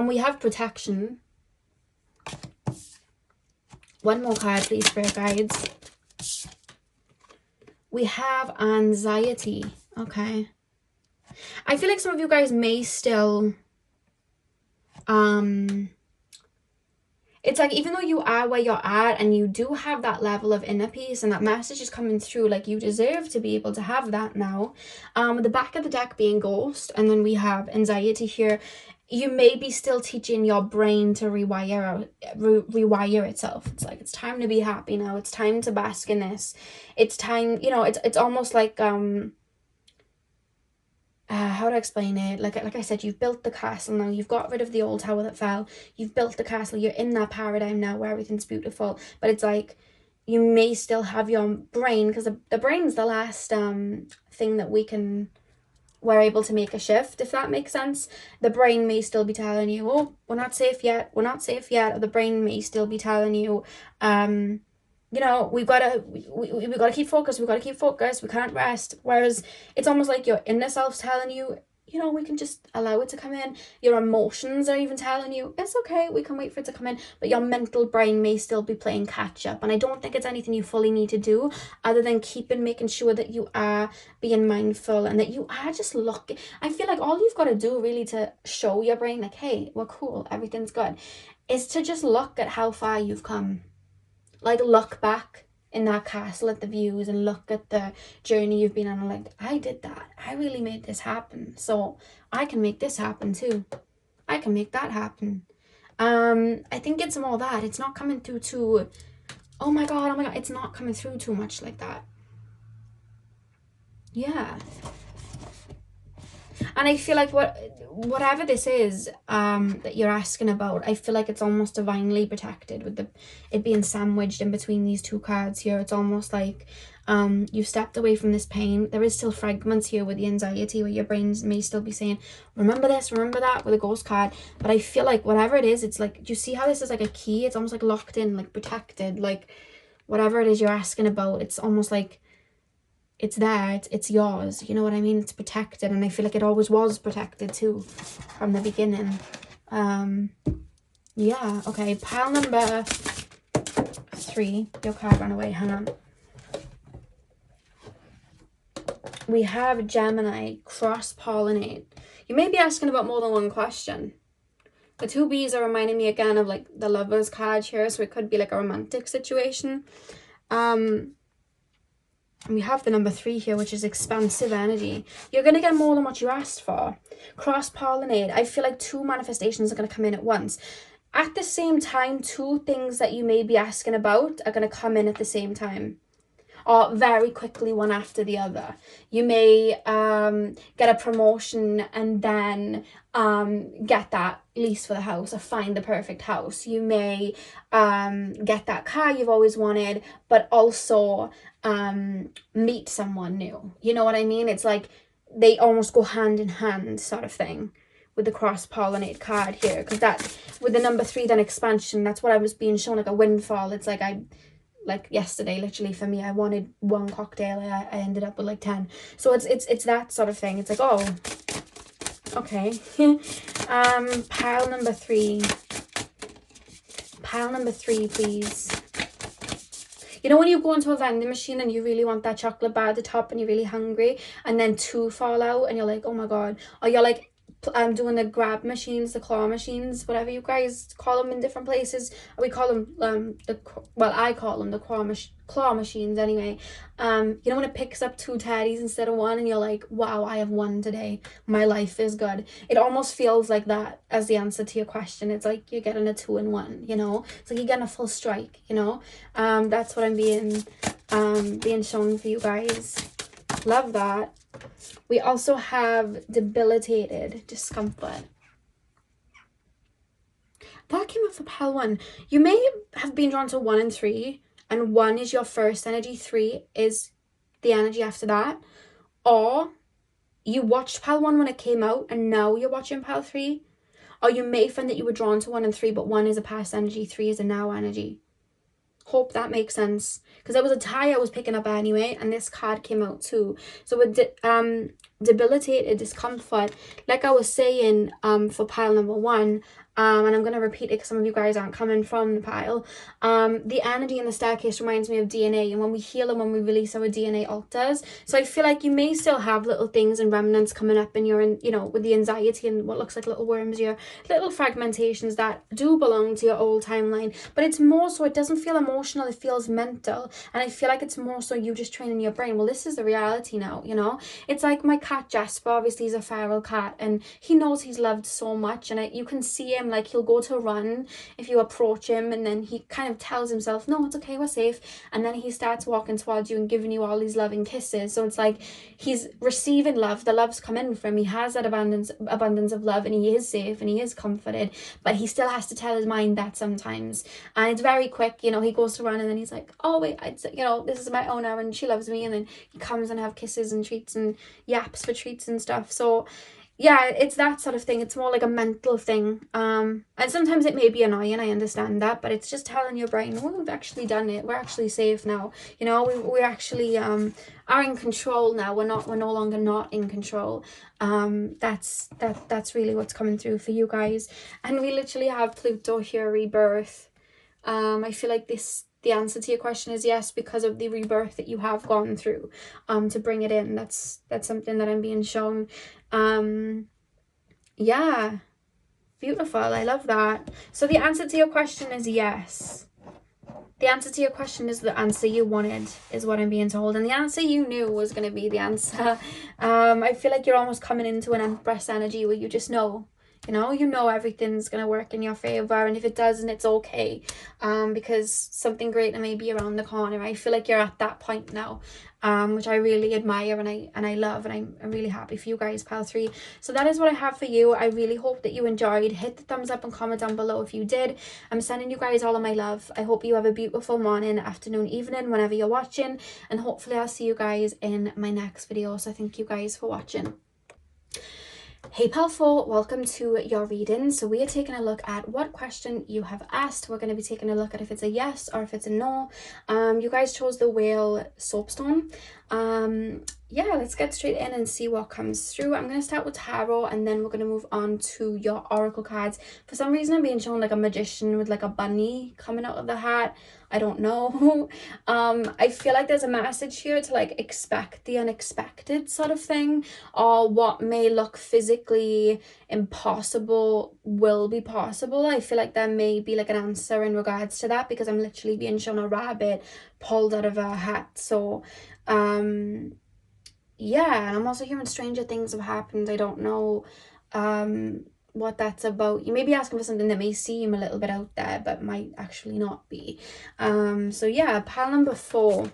We have protection. One more card, please, spirit guides. We have anxiety. Okay. I feel like some of you guys may still it's like, even though you are where you're at and you do have that level of inner peace, and that message is coming through, like, you deserve to be able to have that now. The back of the deck being ghost, and then we have anxiety here. You may be still teaching your brain to rewire itself. It's like, it's time to be happy now. It's time to bask in this. It's time, you know, it's almost like how to explain it, like I said, you've built the castle now, you've got rid of the old tower that fell, you've built the castle, you're in that paradigm now where everything's beautiful. But it's like, you may still have your brain, because the brain's the last thing that we can we're able to make a shift, if that makes sense. The brain may still be telling you, oh, we're not safe yet, we're not safe yet. Or the brain may still be telling you, you know, we gotta keep focused, we can't rest. Whereas it's almost like your inner self's telling you, you know, we can just allow it to come in. Your emotions are even telling you, it's okay, we can wait for it to come in. But your mental brain may still be playing catch up. And I don't think it's anything you fully need to do other than making sure that you are being mindful and that you are just looking. I feel like all you've got to do really to show your brain, like, hey, we're cool, everything's good, is to just look at how far you've come. Like, look back in that castle at the views and look at the journey you've been on, and like, I did that, I really made this happen, so I can make this happen too, I can make that happen. I think it's more that it's not coming through too, oh my god, it's not coming through too much like that. Yeah. And I feel like whatever this is that you're asking about, I feel like it's almost divinely protected with it being sandwiched in between these two cards here. It's almost like you've stepped away from this pain. There is still fragments here with the anxiety where your brains may still be saying, remember this, remember that, with a ghost card. But I feel like whatever it is, it's like, do you see how this is like a key? It's almost like locked in, like protected, like whatever it is you're asking about, it's almost like it's there, it's yours, you know what I mean? It's protected, and I feel like it always was protected too from the beginning. Yeah, okay, pile number 3. Your card ran away, hang on. We have Gemini, cross-pollinate. You may be asking about more than one question. The 2 Bs are reminding me again of like the Lovers card here, so it could be like a romantic situation. And we have the number 3 here, which is expansive energy. You're going to get more than what you asked for. Cross-pollinate. I feel like 2 manifestations are going to come in at once. At the same time, 2 things that you may be asking about are going to come in at the same time, or very quickly, one after the other. You may get a promotion and then get that lease for the house or find the perfect house. You may get that car you've always wanted, but also meet someone new. You know what I mean? It's like they almost go hand in hand sort of thing with the cross-pollinate card here, because that with the number 3, then expansion, that's what I was being shown, like a windfall. It's like like yesterday, literally, for me, I wanted 1 cocktail, I ended up with like 10. So it's that sort of thing. It's like, oh, okay. Pile number 3, please. You know when you go into a vending machine and you really want that chocolate bar at the top and you're really hungry, and then 2 fall out and you're like, oh my god. Or you're like, I'm doing the grab machines, the claw machines, whatever you guys call them in different places. We call them I call them the claw machines anyway. You know when it picks up 2 teddies instead of 1 and you're like, wow, I have 1 today, my life is good. It almost feels like that as the answer to your question. It's like you're getting a 2 in 1, you know. It's like you're getting a full strike, you know. That's what I'm being shown for you guys. Love that. We also have debilitated discomfort. That came up for pile 1. You may have been drawn to 1 and 3, and 1 is your first energy, 3 is the energy after that. Or you watched pile 1 when it came out, and now you're watching pile 3. Or you may find that you were drawn to 1 and 3, but 1 is a past energy, 3 is a now energy. Hope that makes sense, because there was a tie I was picking up anyway, and this card came out too. So with debilitated discomfort, like I was saying for pile number 1, and I'm going to repeat it because some of you guys aren't coming from the pile. The energy in the staircase reminds me of DNA, and when we heal and when we release our DNA alters. So I feel like you may still have little things and remnants coming up in your, you know, with the anxiety and what looks like little worms, your little fragmentations that do belong to your old timeline. But it's more so, it doesn't feel emotional, it feels mental. And I feel like it's more so you just training your brain. Well, this is the reality now, you know. It's like my cat Jasper, obviously he's a feral cat, and he knows he's loved so much, and you can see him time, like he'll go to run if you approach him, and then he kind of tells himself, no, it's okay, we're safe, and then he starts walking towards you and giving you all these loving kisses. So it's like he's receiving love, the love's come in for him, he has that abundance of love, and he is safe and he is comforted, but he still has to tell his mind that sometimes. And it's very quick, you know, he goes to run and then he's like, oh wait, you know, this is my owner and she loves me, and then he comes and have kisses and treats and yaps for treats and stuff. So yeah, it's that sort of thing. It's more like a mental thing, and sometimes it may be annoying, I understand that, but it's just telling your brain, well, we've actually done it, we're actually safe now, you know, we actually are in control now, we're no longer not in control. That's really what's coming through for you guys. And we literally have Pluto here, rebirth. I feel like the answer to your question is yes, because of the rebirth that you have gone through, to bring it in. That's something that I'm being shown. Yeah, beautiful. I love that. So the answer to your question is yes. The answer to your question is the answer you wanted, is what I'm being told. And the answer you knew was going to be the answer. I feel like you're almost coming into an Empress energy where you just know. You know everything's going to work in your favor, and if it doesn't, it's okay, because something greater may be around the corner. I feel like you're at that point now, which I really admire and I love, and I'm really happy for you guys, Pal 3. So that is what I have for you. I really hope that you enjoyed. Hit the thumbs up and comment down below if you did. I'm sending you guys all of my love. I hope you have a beautiful morning, afternoon, evening, whenever you're watching, and hopefully I'll see you guys in my next video. So thank you guys for watching. Hey Pal 4, welcome to your reading. So we are taking a look at what question you have asked. We're going to be taking a look at if it's a yes or if it's a no. You guys chose the whale soapstone. Yeah, let's get straight in and see what comes through. I'm going to start with tarot, and then we're going to move on to your oracle cards. For some reason I'm being shown like a magician with like a bunny coming out of the hat. I don't know. I feel like there's a message here to like expect the unexpected sort of thing, or what may look physically impossible will be possible. I feel like there may be like an answer in regards to that, because I'm literally being shown a rabbit pulled out of a hat. So yeah, and I'm also hearing stranger things have happened. I don't know what that's about. You may be asking for something that may seem a little bit out there, but might actually not be. So yeah, pile number 4.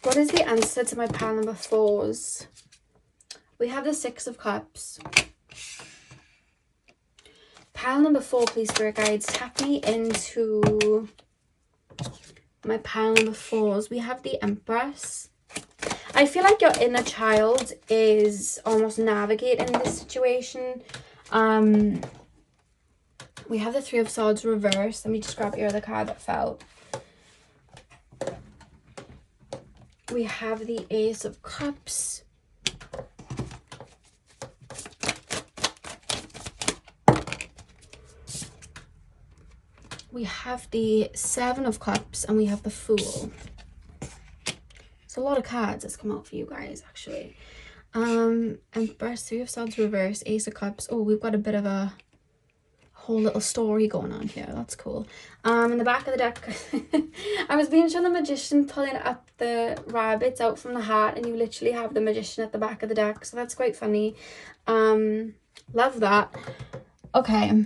What is the answer to my pile number 4s? We have the 6 of Cups. Pile number 4, please, Spirit Guides, tap me into my pile number 4s. We have the Empress. I feel like your inner child is almost navigating this situation. We have the 3 of Swords reversed. Let me just grab your other card that fell. We have the Ace of Cups. We have the 7 of Cups, and we have the Fool. It's a lot of cards that's come out for you guys, actually. Empress, 3 of Swords reverse, Ace of Cups. Oh, we've got a bit of a whole little story going on here. That's cool. In the back of the deck, I was being shown the Magician pulling up the rabbits out from the hat, and you literally have the Magician at the back of the deck. So that's quite funny. Love that. Okay.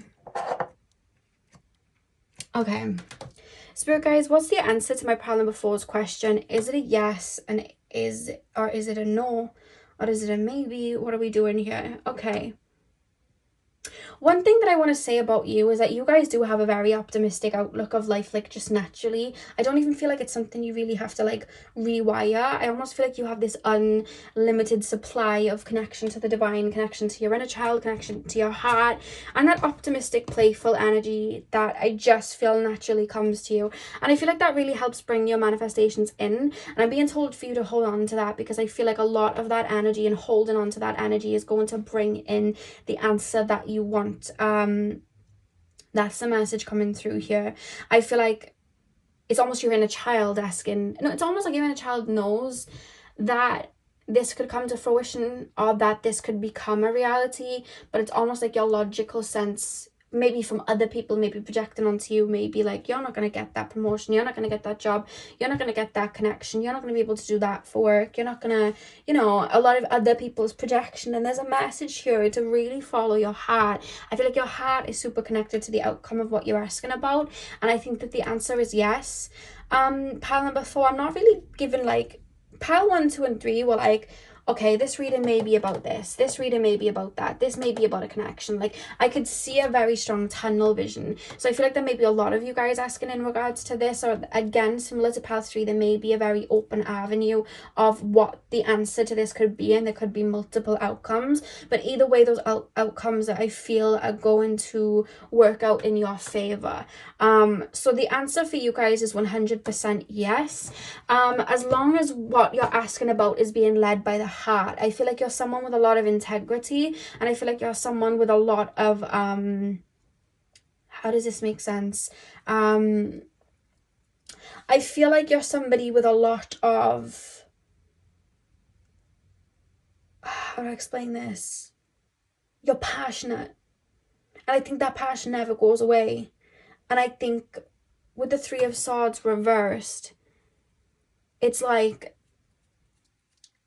Spirit guys, what's the answer to my pile number 4's question? Is it a yes, and is it a no, or is it a maybe? What are we doing here? Okay. One thing that I want to say about you is that you guys do have a very optimistic outlook of life, like just naturally. I don't even feel like it's something you really have to like rewire. I almost feel like you have this unlimited supply of connection to the divine, connection to your inner child, connection to your heart, and that optimistic, playful energy that I just feel naturally comes to you. And I feel like that really helps bring your manifestations in. And I'm being told for you to hold on to that, because I feel like a lot of that energy and holding on to that energy is going to bring in the answer that you want. That's the message coming through here. I feel like it's almost your inner child asking, no, it's almost like your inner child knows that this could come to fruition, or that this could become a reality, but it's almost like your logical sense maybe from other people, maybe projecting onto you, maybe like, you're not going to get that promotion, you're not going to get that job, you're not going to get that connection, you're not going to be able to do that for work, you're not going to, you know, a lot of other people's projection. And there's a message here to really follow your heart. I feel like your heart is super connected to the outcome of what you're asking about, and I think that the answer is yes. Pile number 4, I'm not really given like, pile 1, 2 and 3 were like, okay, this reading may be about this reading may be about that, this may be about a connection. Like, I could see a very strong tunnel vision. So I feel like there may be a lot of you guys asking in regards to this, or again, similar to pile 3, there may be a very open avenue of what the answer to this could be, and there could be multiple outcomes. But either way, those outcomes that I feel are going to work out in your favor. So the answer for you guys is 100% yes. As long as what you're asking about is being led by the heart. I feel like you're someone with a lot of integrity, and I feel like you're someone with a lot of how does this make sense? I feel like you're somebody with a lot of, how do I explain this? You're passionate, and I think that passion never goes away. And I think with the 3 of Swords reversed, it's like,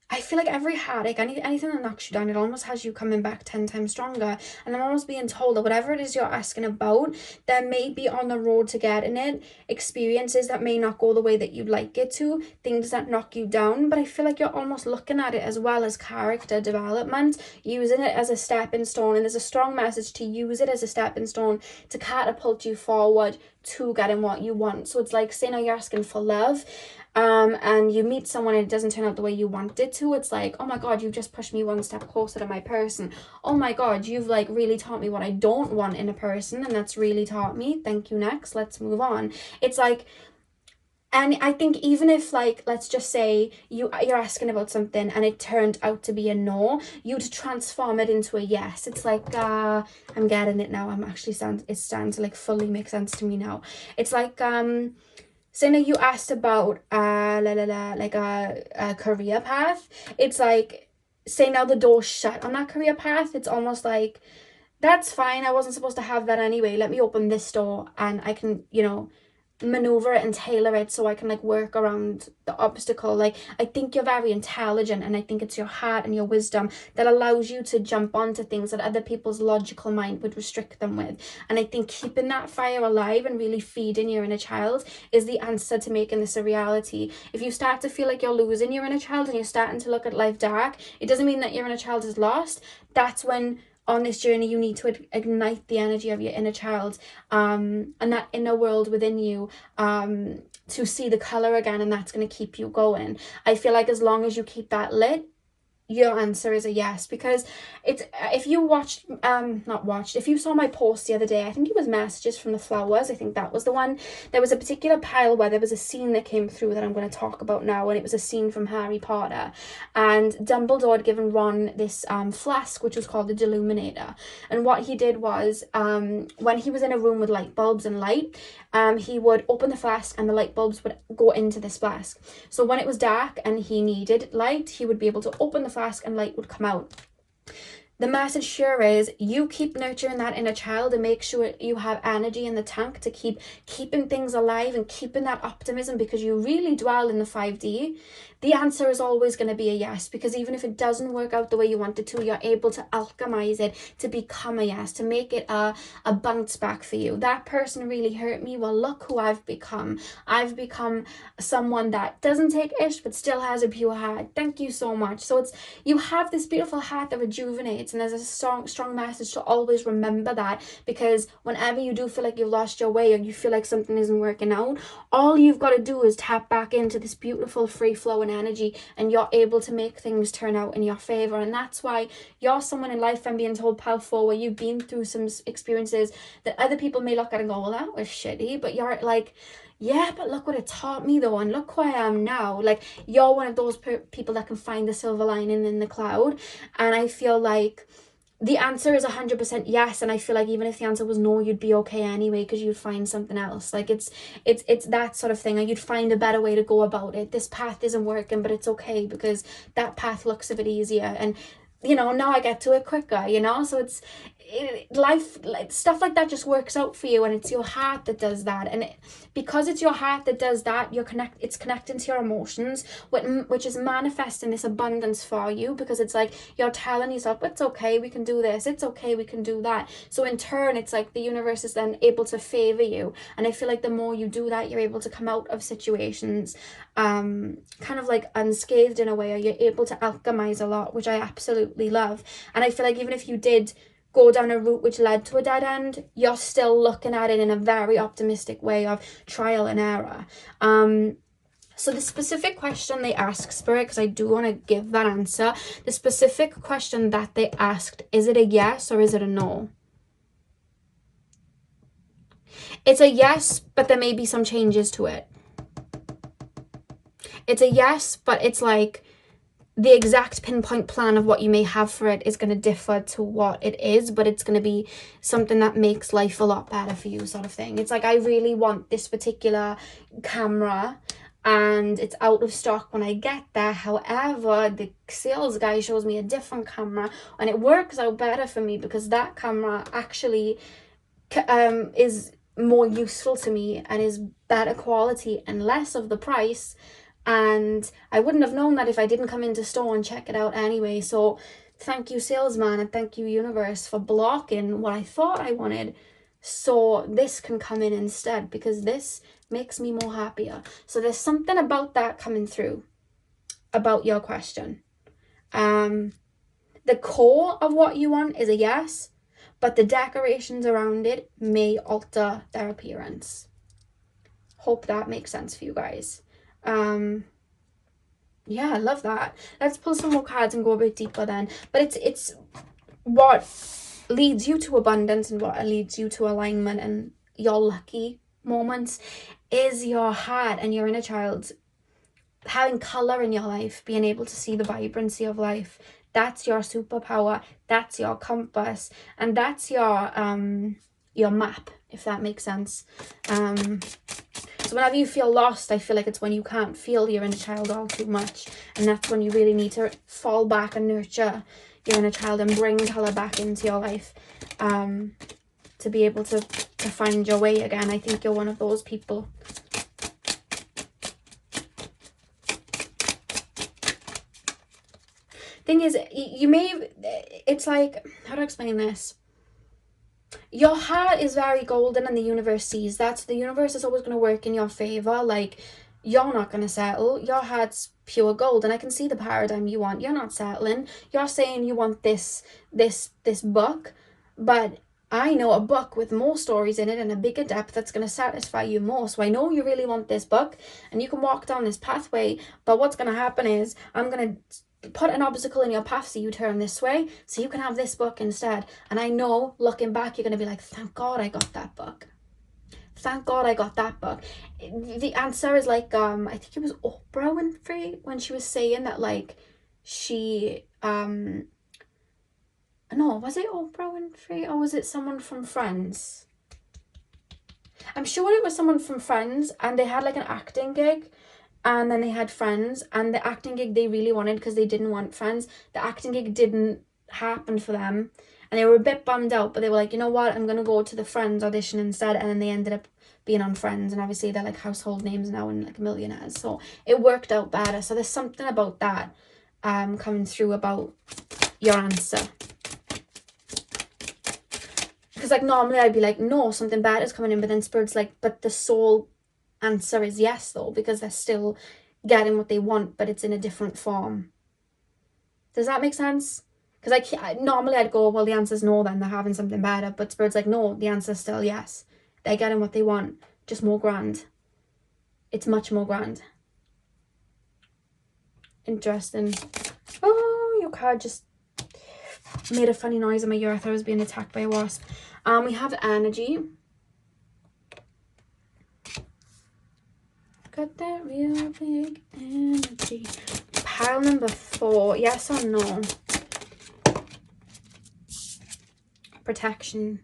I feel like every heartache, anything that knocks you down, it almost has you coming back 10 times stronger. And I'm almost being told that whatever it is you're asking about, there may be on the road to getting it experiences that may not go the way that you'd like it to, things that knock you down. But I feel like you're almost looking at it as well as character development, using it as a stepping stone. And there's a strong message to use it as a stepping stone to catapult you forward to getting what you want. So it's like, say now you're asking for love, and you meet someone and it doesn't turn out the way you want it to. It's like, oh my god, you've just pushed me one step closer to my person. Oh my god, you've like really taught me what I don't want in a person, and that's really taught me. Thank you, next, let's move on. It's like, and I think even if, like, let's just say you're asking about something and it turned out to be a no, you'd transform it into a yes. It's like, I'm getting it now. It's starting to like fully make sense to me now. It's like, say now you asked about like a career path. It's like, say now the door's shut on that career path. It's almost like, that's fine, I wasn't supposed to have that anyway. Let me open this door and I can, you know, maneuver it and tailor it so I can like work around the obstacle. Like, I think you're very intelligent, and I think it's your heart and your wisdom that allows you to jump onto things that other people's logical mind would restrict them with. And I think keeping that fire alive and really feeding your inner child is the answer to making this a reality. If you start to feel like you're losing your inner child and you're starting to look at life dark, it doesn't mean that your inner child is lost. That's when on this journey you need to ignite the energy of your inner child, and that inner world within you, to see the color again, and that's going to keep you going. I feel like as long as you keep that lit, your answer is a yes. Because it's, if you watched, if you saw my post the other day, I think it was messages from the flowers, I think that was the one. There was a particular pile where there was a scene that came through that I'm going to talk about now, and it was a scene from Harry Potter, and Dumbledore had given Ron this flask which was called the Deluminator. And what he did was, when he was in a room with light bulbs and light, he would open the flask and the light bulbs would go into this flask. So when it was dark and he needed light, he would be able to open the flask and light would come out. The message sure is, you keep nurturing that inner child and make sure you have energy in the tank to keep keeping things alive and keeping that optimism, because you really dwell in the 5D. The answer is always going to be a yes, because even if it doesn't work out the way you want it to, you're able to alchemize it to become a yes, to make it a bounce back for you. That person really hurt me. Well, look who I've become. I've become someone that doesn't take ish but still has a pure heart. Thank you so much. So it's, you have this beautiful heart that rejuvenates, and there's a strong message to always remember that, because whenever you do feel like you've lost your way or you feel like something isn't working out, all you've got to do is tap back into this beautiful free flowing energy, and you're able to make things turn out in your favor. And that's why you're someone in life, I'm being told, pal 4, where you've been through some experiences that other people may look at and go, well, that was shitty, but you're like, yeah, but look what it taught me though, and look who I am now. Like, you're one of those people that can find the silver lining in the cloud. And I feel like the answer is 100% yes, and I feel like even if the answer was no, you'd be okay anyway, because you'd find something else. Like, it's that sort of thing, or you'd find a better way to go about it. This path isn't working, but it's okay, because that path looks a bit easier, and you know, now I get to it quicker, you know. So it's, life, like, stuff like that just works out for you, and it's your heart that does that. And because it's your heart that does that, it's connecting to your emotions, which is manifesting this abundance for you, because it's like you're telling yourself, it's okay, we can do this, it's okay, we can do that. So in turn, it's like the universe is then able to favor you. And I feel like the more you do that, you're able to come out of situations kind of like unscathed in a way, or you're able to alchemize a lot, which I absolutely love. And I feel like even if you did go down a route which led to a dead end, you're still looking at it in a very optimistic way of trial and error. So the specific question they asked, Spirit, because I do want to give that answer, the specific question that they asked, is it a yes or is it a no? It's a yes, but there may be some changes to it. It's a yes, but it's like the exact pinpoint plan of what you may have for it is going to differ to what it is, but it's going to be something that makes life a lot better for you, sort of thing. It's like, I really want this particular camera and it's out of stock when I get there. However, the sales guy shows me a different camera and it works out better for me because that camera actually is more useful to me and is better quality and less of the price. And I wouldn't have known that if I didn't come into store and check it out anyway. So thank you, salesman, and thank you, universe, for blocking what I thought I wanted, so this can come in instead, because this makes me more happier. So there's something about that coming through, about your question. The core of what you want is a yes, but the decorations around it may alter their appearance. Hope that makes sense for you guys. Yeah, I love that. Let's pull some more cards and go a bit deeper then. But it's what leads you to abundance and what leads you to alignment and your lucky moments is your heart and your inner child having color in your life, being able to see the vibrancy of life. That's your superpower, that's your compass, and that's your map, if that makes sense. So whenever you feel lost, I feel like it's when you can't feel your inner child all too much. And that's when you really need to fall back and nurture your inner child and bring color back into your life to be able to find your way again. I think you're one of those people. Thing is, it's like, how do I explain this? Your heart is very golden and the universe sees that. So the universe is always going to work in your favor. Like, you're not going to settle. Your heart's pure gold, and I can see the paradigm you want. You're not settling. You're saying you want this book, but I know a book with more stories in it and a bigger depth that's going to satisfy you more. So I know you really want this book and you can walk down this pathway, but what's going to happen is I'm going to put an obstacle in your path so you turn this way so you can have this book instead. And I know, looking back, you're going to be like, thank God I got that book. Thank God I got that book. The answer is like, I think it was Oprah Winfrey when she was saying that, like, she, no, was it Oprah Winfrey or was it someone from Friends? I'm sure it was someone from Friends, and they had like an acting gig. And then they had Friends, and the acting gig they really wanted because they didn't want Friends. The acting gig didn't happen for them. And they were a bit bummed out, but they were like, you know what? I'm going to go to the Friends audition instead. And then they ended up being on Friends. And obviously they're like household names now and like millionaires. So it worked out better. So there's something about that coming through about your answer. Because like normally I'd be like, no, something bad is coming in. But then Spirit's like, but the soul answer is yes though, because they're still getting what they want, but it's in a different form. Does that make sense? Because normally I'd go, well, the answer's no, then they're having something better. But Spirit's like, no, the answer's still yes. They're getting what they want, just more grand. It's much more grand. Interesting. Oh, your card just made a funny noise in my ear. I thought I was being attacked by a wasp. We have energy. Got that real big energy. Pile number 4. Yes or no? Protection.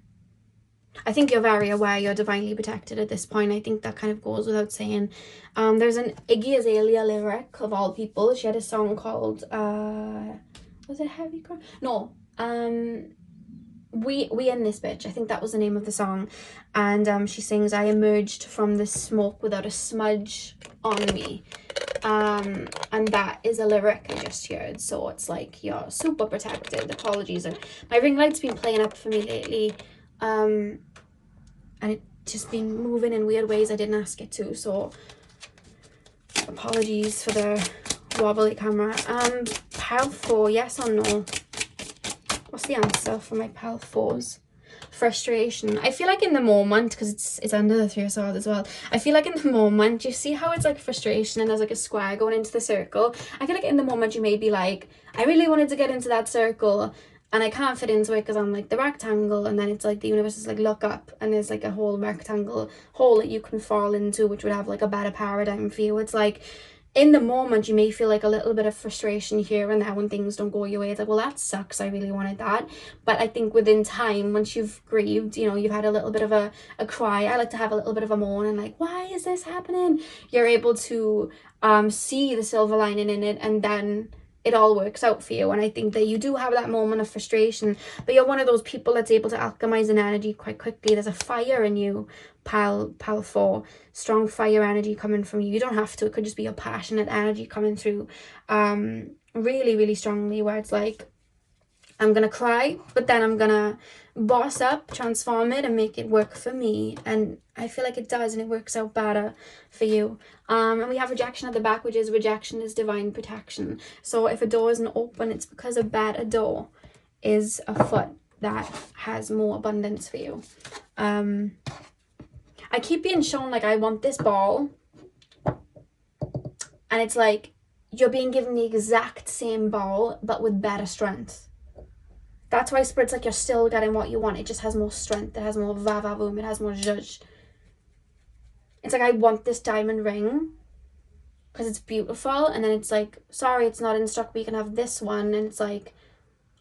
I think you're very aware you're divinely protected at this point. I think that kind of goes without saying. There's an Iggy Azalea lyric, of all people. She had a song called, was it Heavy Crown? No. we in this bitch, I think that was the name of the song. And she sings, I emerged from the smoke without a smudge on me. And that is a lyric I just heard. So it's like, you're super protected. Apologies, my ring light's been playing up for me lately, and it just been moving in weird ways I didn't ask it to, so apologies for the wobbly camera. Pile 4, yes or no? What's the answer for my pile 4s? Frustration. I feel like in the moment, because it's under the 3 of Swords as well, I feel like in the moment, you see how it's like frustration and there's like a square going into the circle? I feel like in the moment you may be like, I really wanted to get into that circle and I can't fit into it because I'm like the rectangle, and then it's like the universe is like, look up, and there's like a whole rectangle hole that you can fall into, which would have like a better paradigm for you. It's like, in the moment you may feel like a little bit of frustration here and there when things don't go your way. It's like, well, that sucks, I really wanted that. But I think within time, once you've grieved, you know, you've had a little bit of a cry, I like to have a little bit of a moan and like, why is this happening? You're able to see the silver lining in it, and then it all works out for you. And I think that you do have that moment of frustration, but you're one of those people that's able to alchemize an energy quite quickly. There's a fire in you, pile 4, strong fire energy coming from you. You don't have to, it could just be a passionate energy coming through really, really strongly, where it's like, I'm gonna cry, but then I'm gonna boss up, transform it, and make it work for me. And I feel like it does, and it works out better for you. And we have rejection at the back, which is rejection is divine protection. So if a door isn't open, it's because a better door is afoot that has more abundance for you. I keep being shown like, I want this ball, and it's like you're being given the exact same ball but with better strength. That's why Spirit's like, you're still getting what you want, it just has more strength, it has more va-va-voom, it has more zhuzh. It's like, I want this diamond ring because it's beautiful, and then it's like, sorry, it's not in stock, we can have this one. And it's like,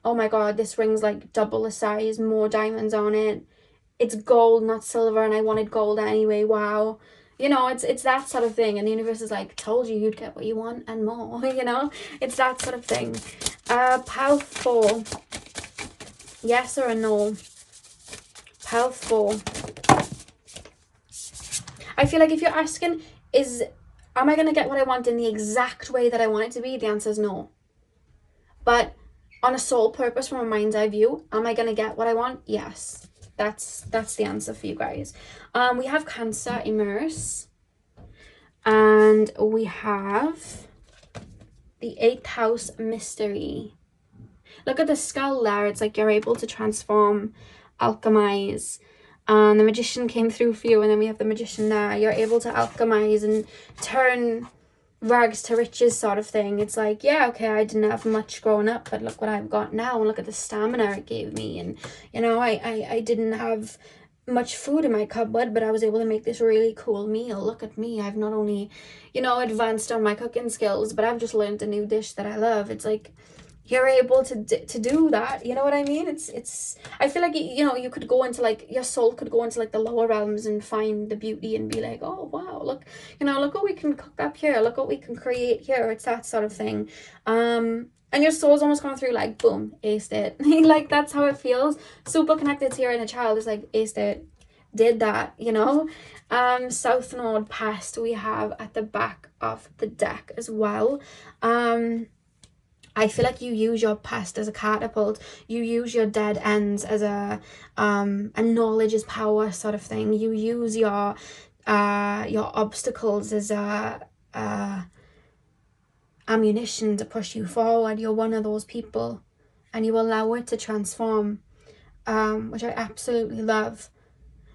oh my god, this ring's like double the size, more diamonds on it, it's gold, not silver, and I wanted gold anyway, wow. You know, it's that sort of thing. And the universe is like, told you you'd get what you want and more, you know? It's that sort of thing. Pile 4. Yes or a no? Pile 4. I feel like if you're asking, am I going to get what I want in the exact way that I want it to be? The answer is no. But on a soul purpose, from a mind's eye view, am I going to get what I want? Yes. That's the answer for you guys. We have Cancer, immerse. And we have the 8th house, mystery. Look at the skull there. It's like you're able to transform, alchemize. And the magician came through for you. And then we have the magician there. You're able to alchemize and turn rags to riches sort of thing. It's like, yeah, okay, I didn't have much growing up, but look what I've got now. And look at the stamina it gave me. And, you know, I didn't have much food in my cupboard, but I was able to make this really cool meal. Look at me. I've not only, you know, advanced on my cooking skills, but I've just learned a new dish that I love. It's like, you're able to do that, you know what I mean? It's I feel like, you know, you could go into like, your soul could go into like the lower realms and find the beauty and be like, oh wow, look, you know, look what we can cook up here, look what we can create here. It's that sort of thing. And your soul's almost gone through like, boom, aced it. Like, that's how it feels. Super connected to your inner child. Is like, aced it, did that, you know. South Node past we have at the back of the deck as well. I feel like you use your past as a catapult. You use your dead ends as a knowledge is power sort of thing. You use your obstacles as ammunition to push you forward. You're one of those people, and you allow it to transform, which I absolutely love.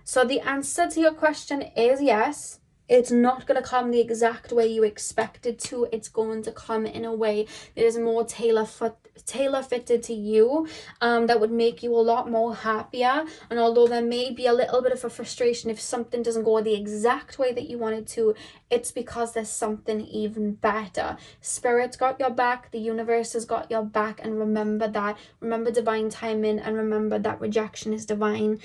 So the answer to your question is yes. It's not going to come the exact way you expect it to. It's going to come in a way that is more tailor-fitted to you, that would make you a lot more happier. And although there may be a little bit of a frustration if something doesn't go the exact way that you want it to, it's because there's something even better. Spirit's got your back, the universe has got your back, and remember that. Remember divine timing, and remember that rejection is divine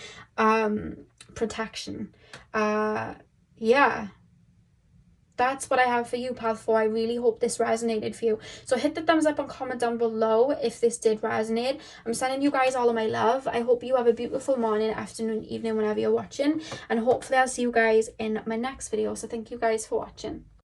protection. Yeah, that's what I have for you, path 4. I really hope this resonated for you. So hit the thumbs up and comment down below if this did resonate. I'm sending you guys all of my love. I hope you have a beautiful morning, afternoon, evening, whenever you're watching, and hopefully I'll see you guys in my next video. So thank you guys for watching.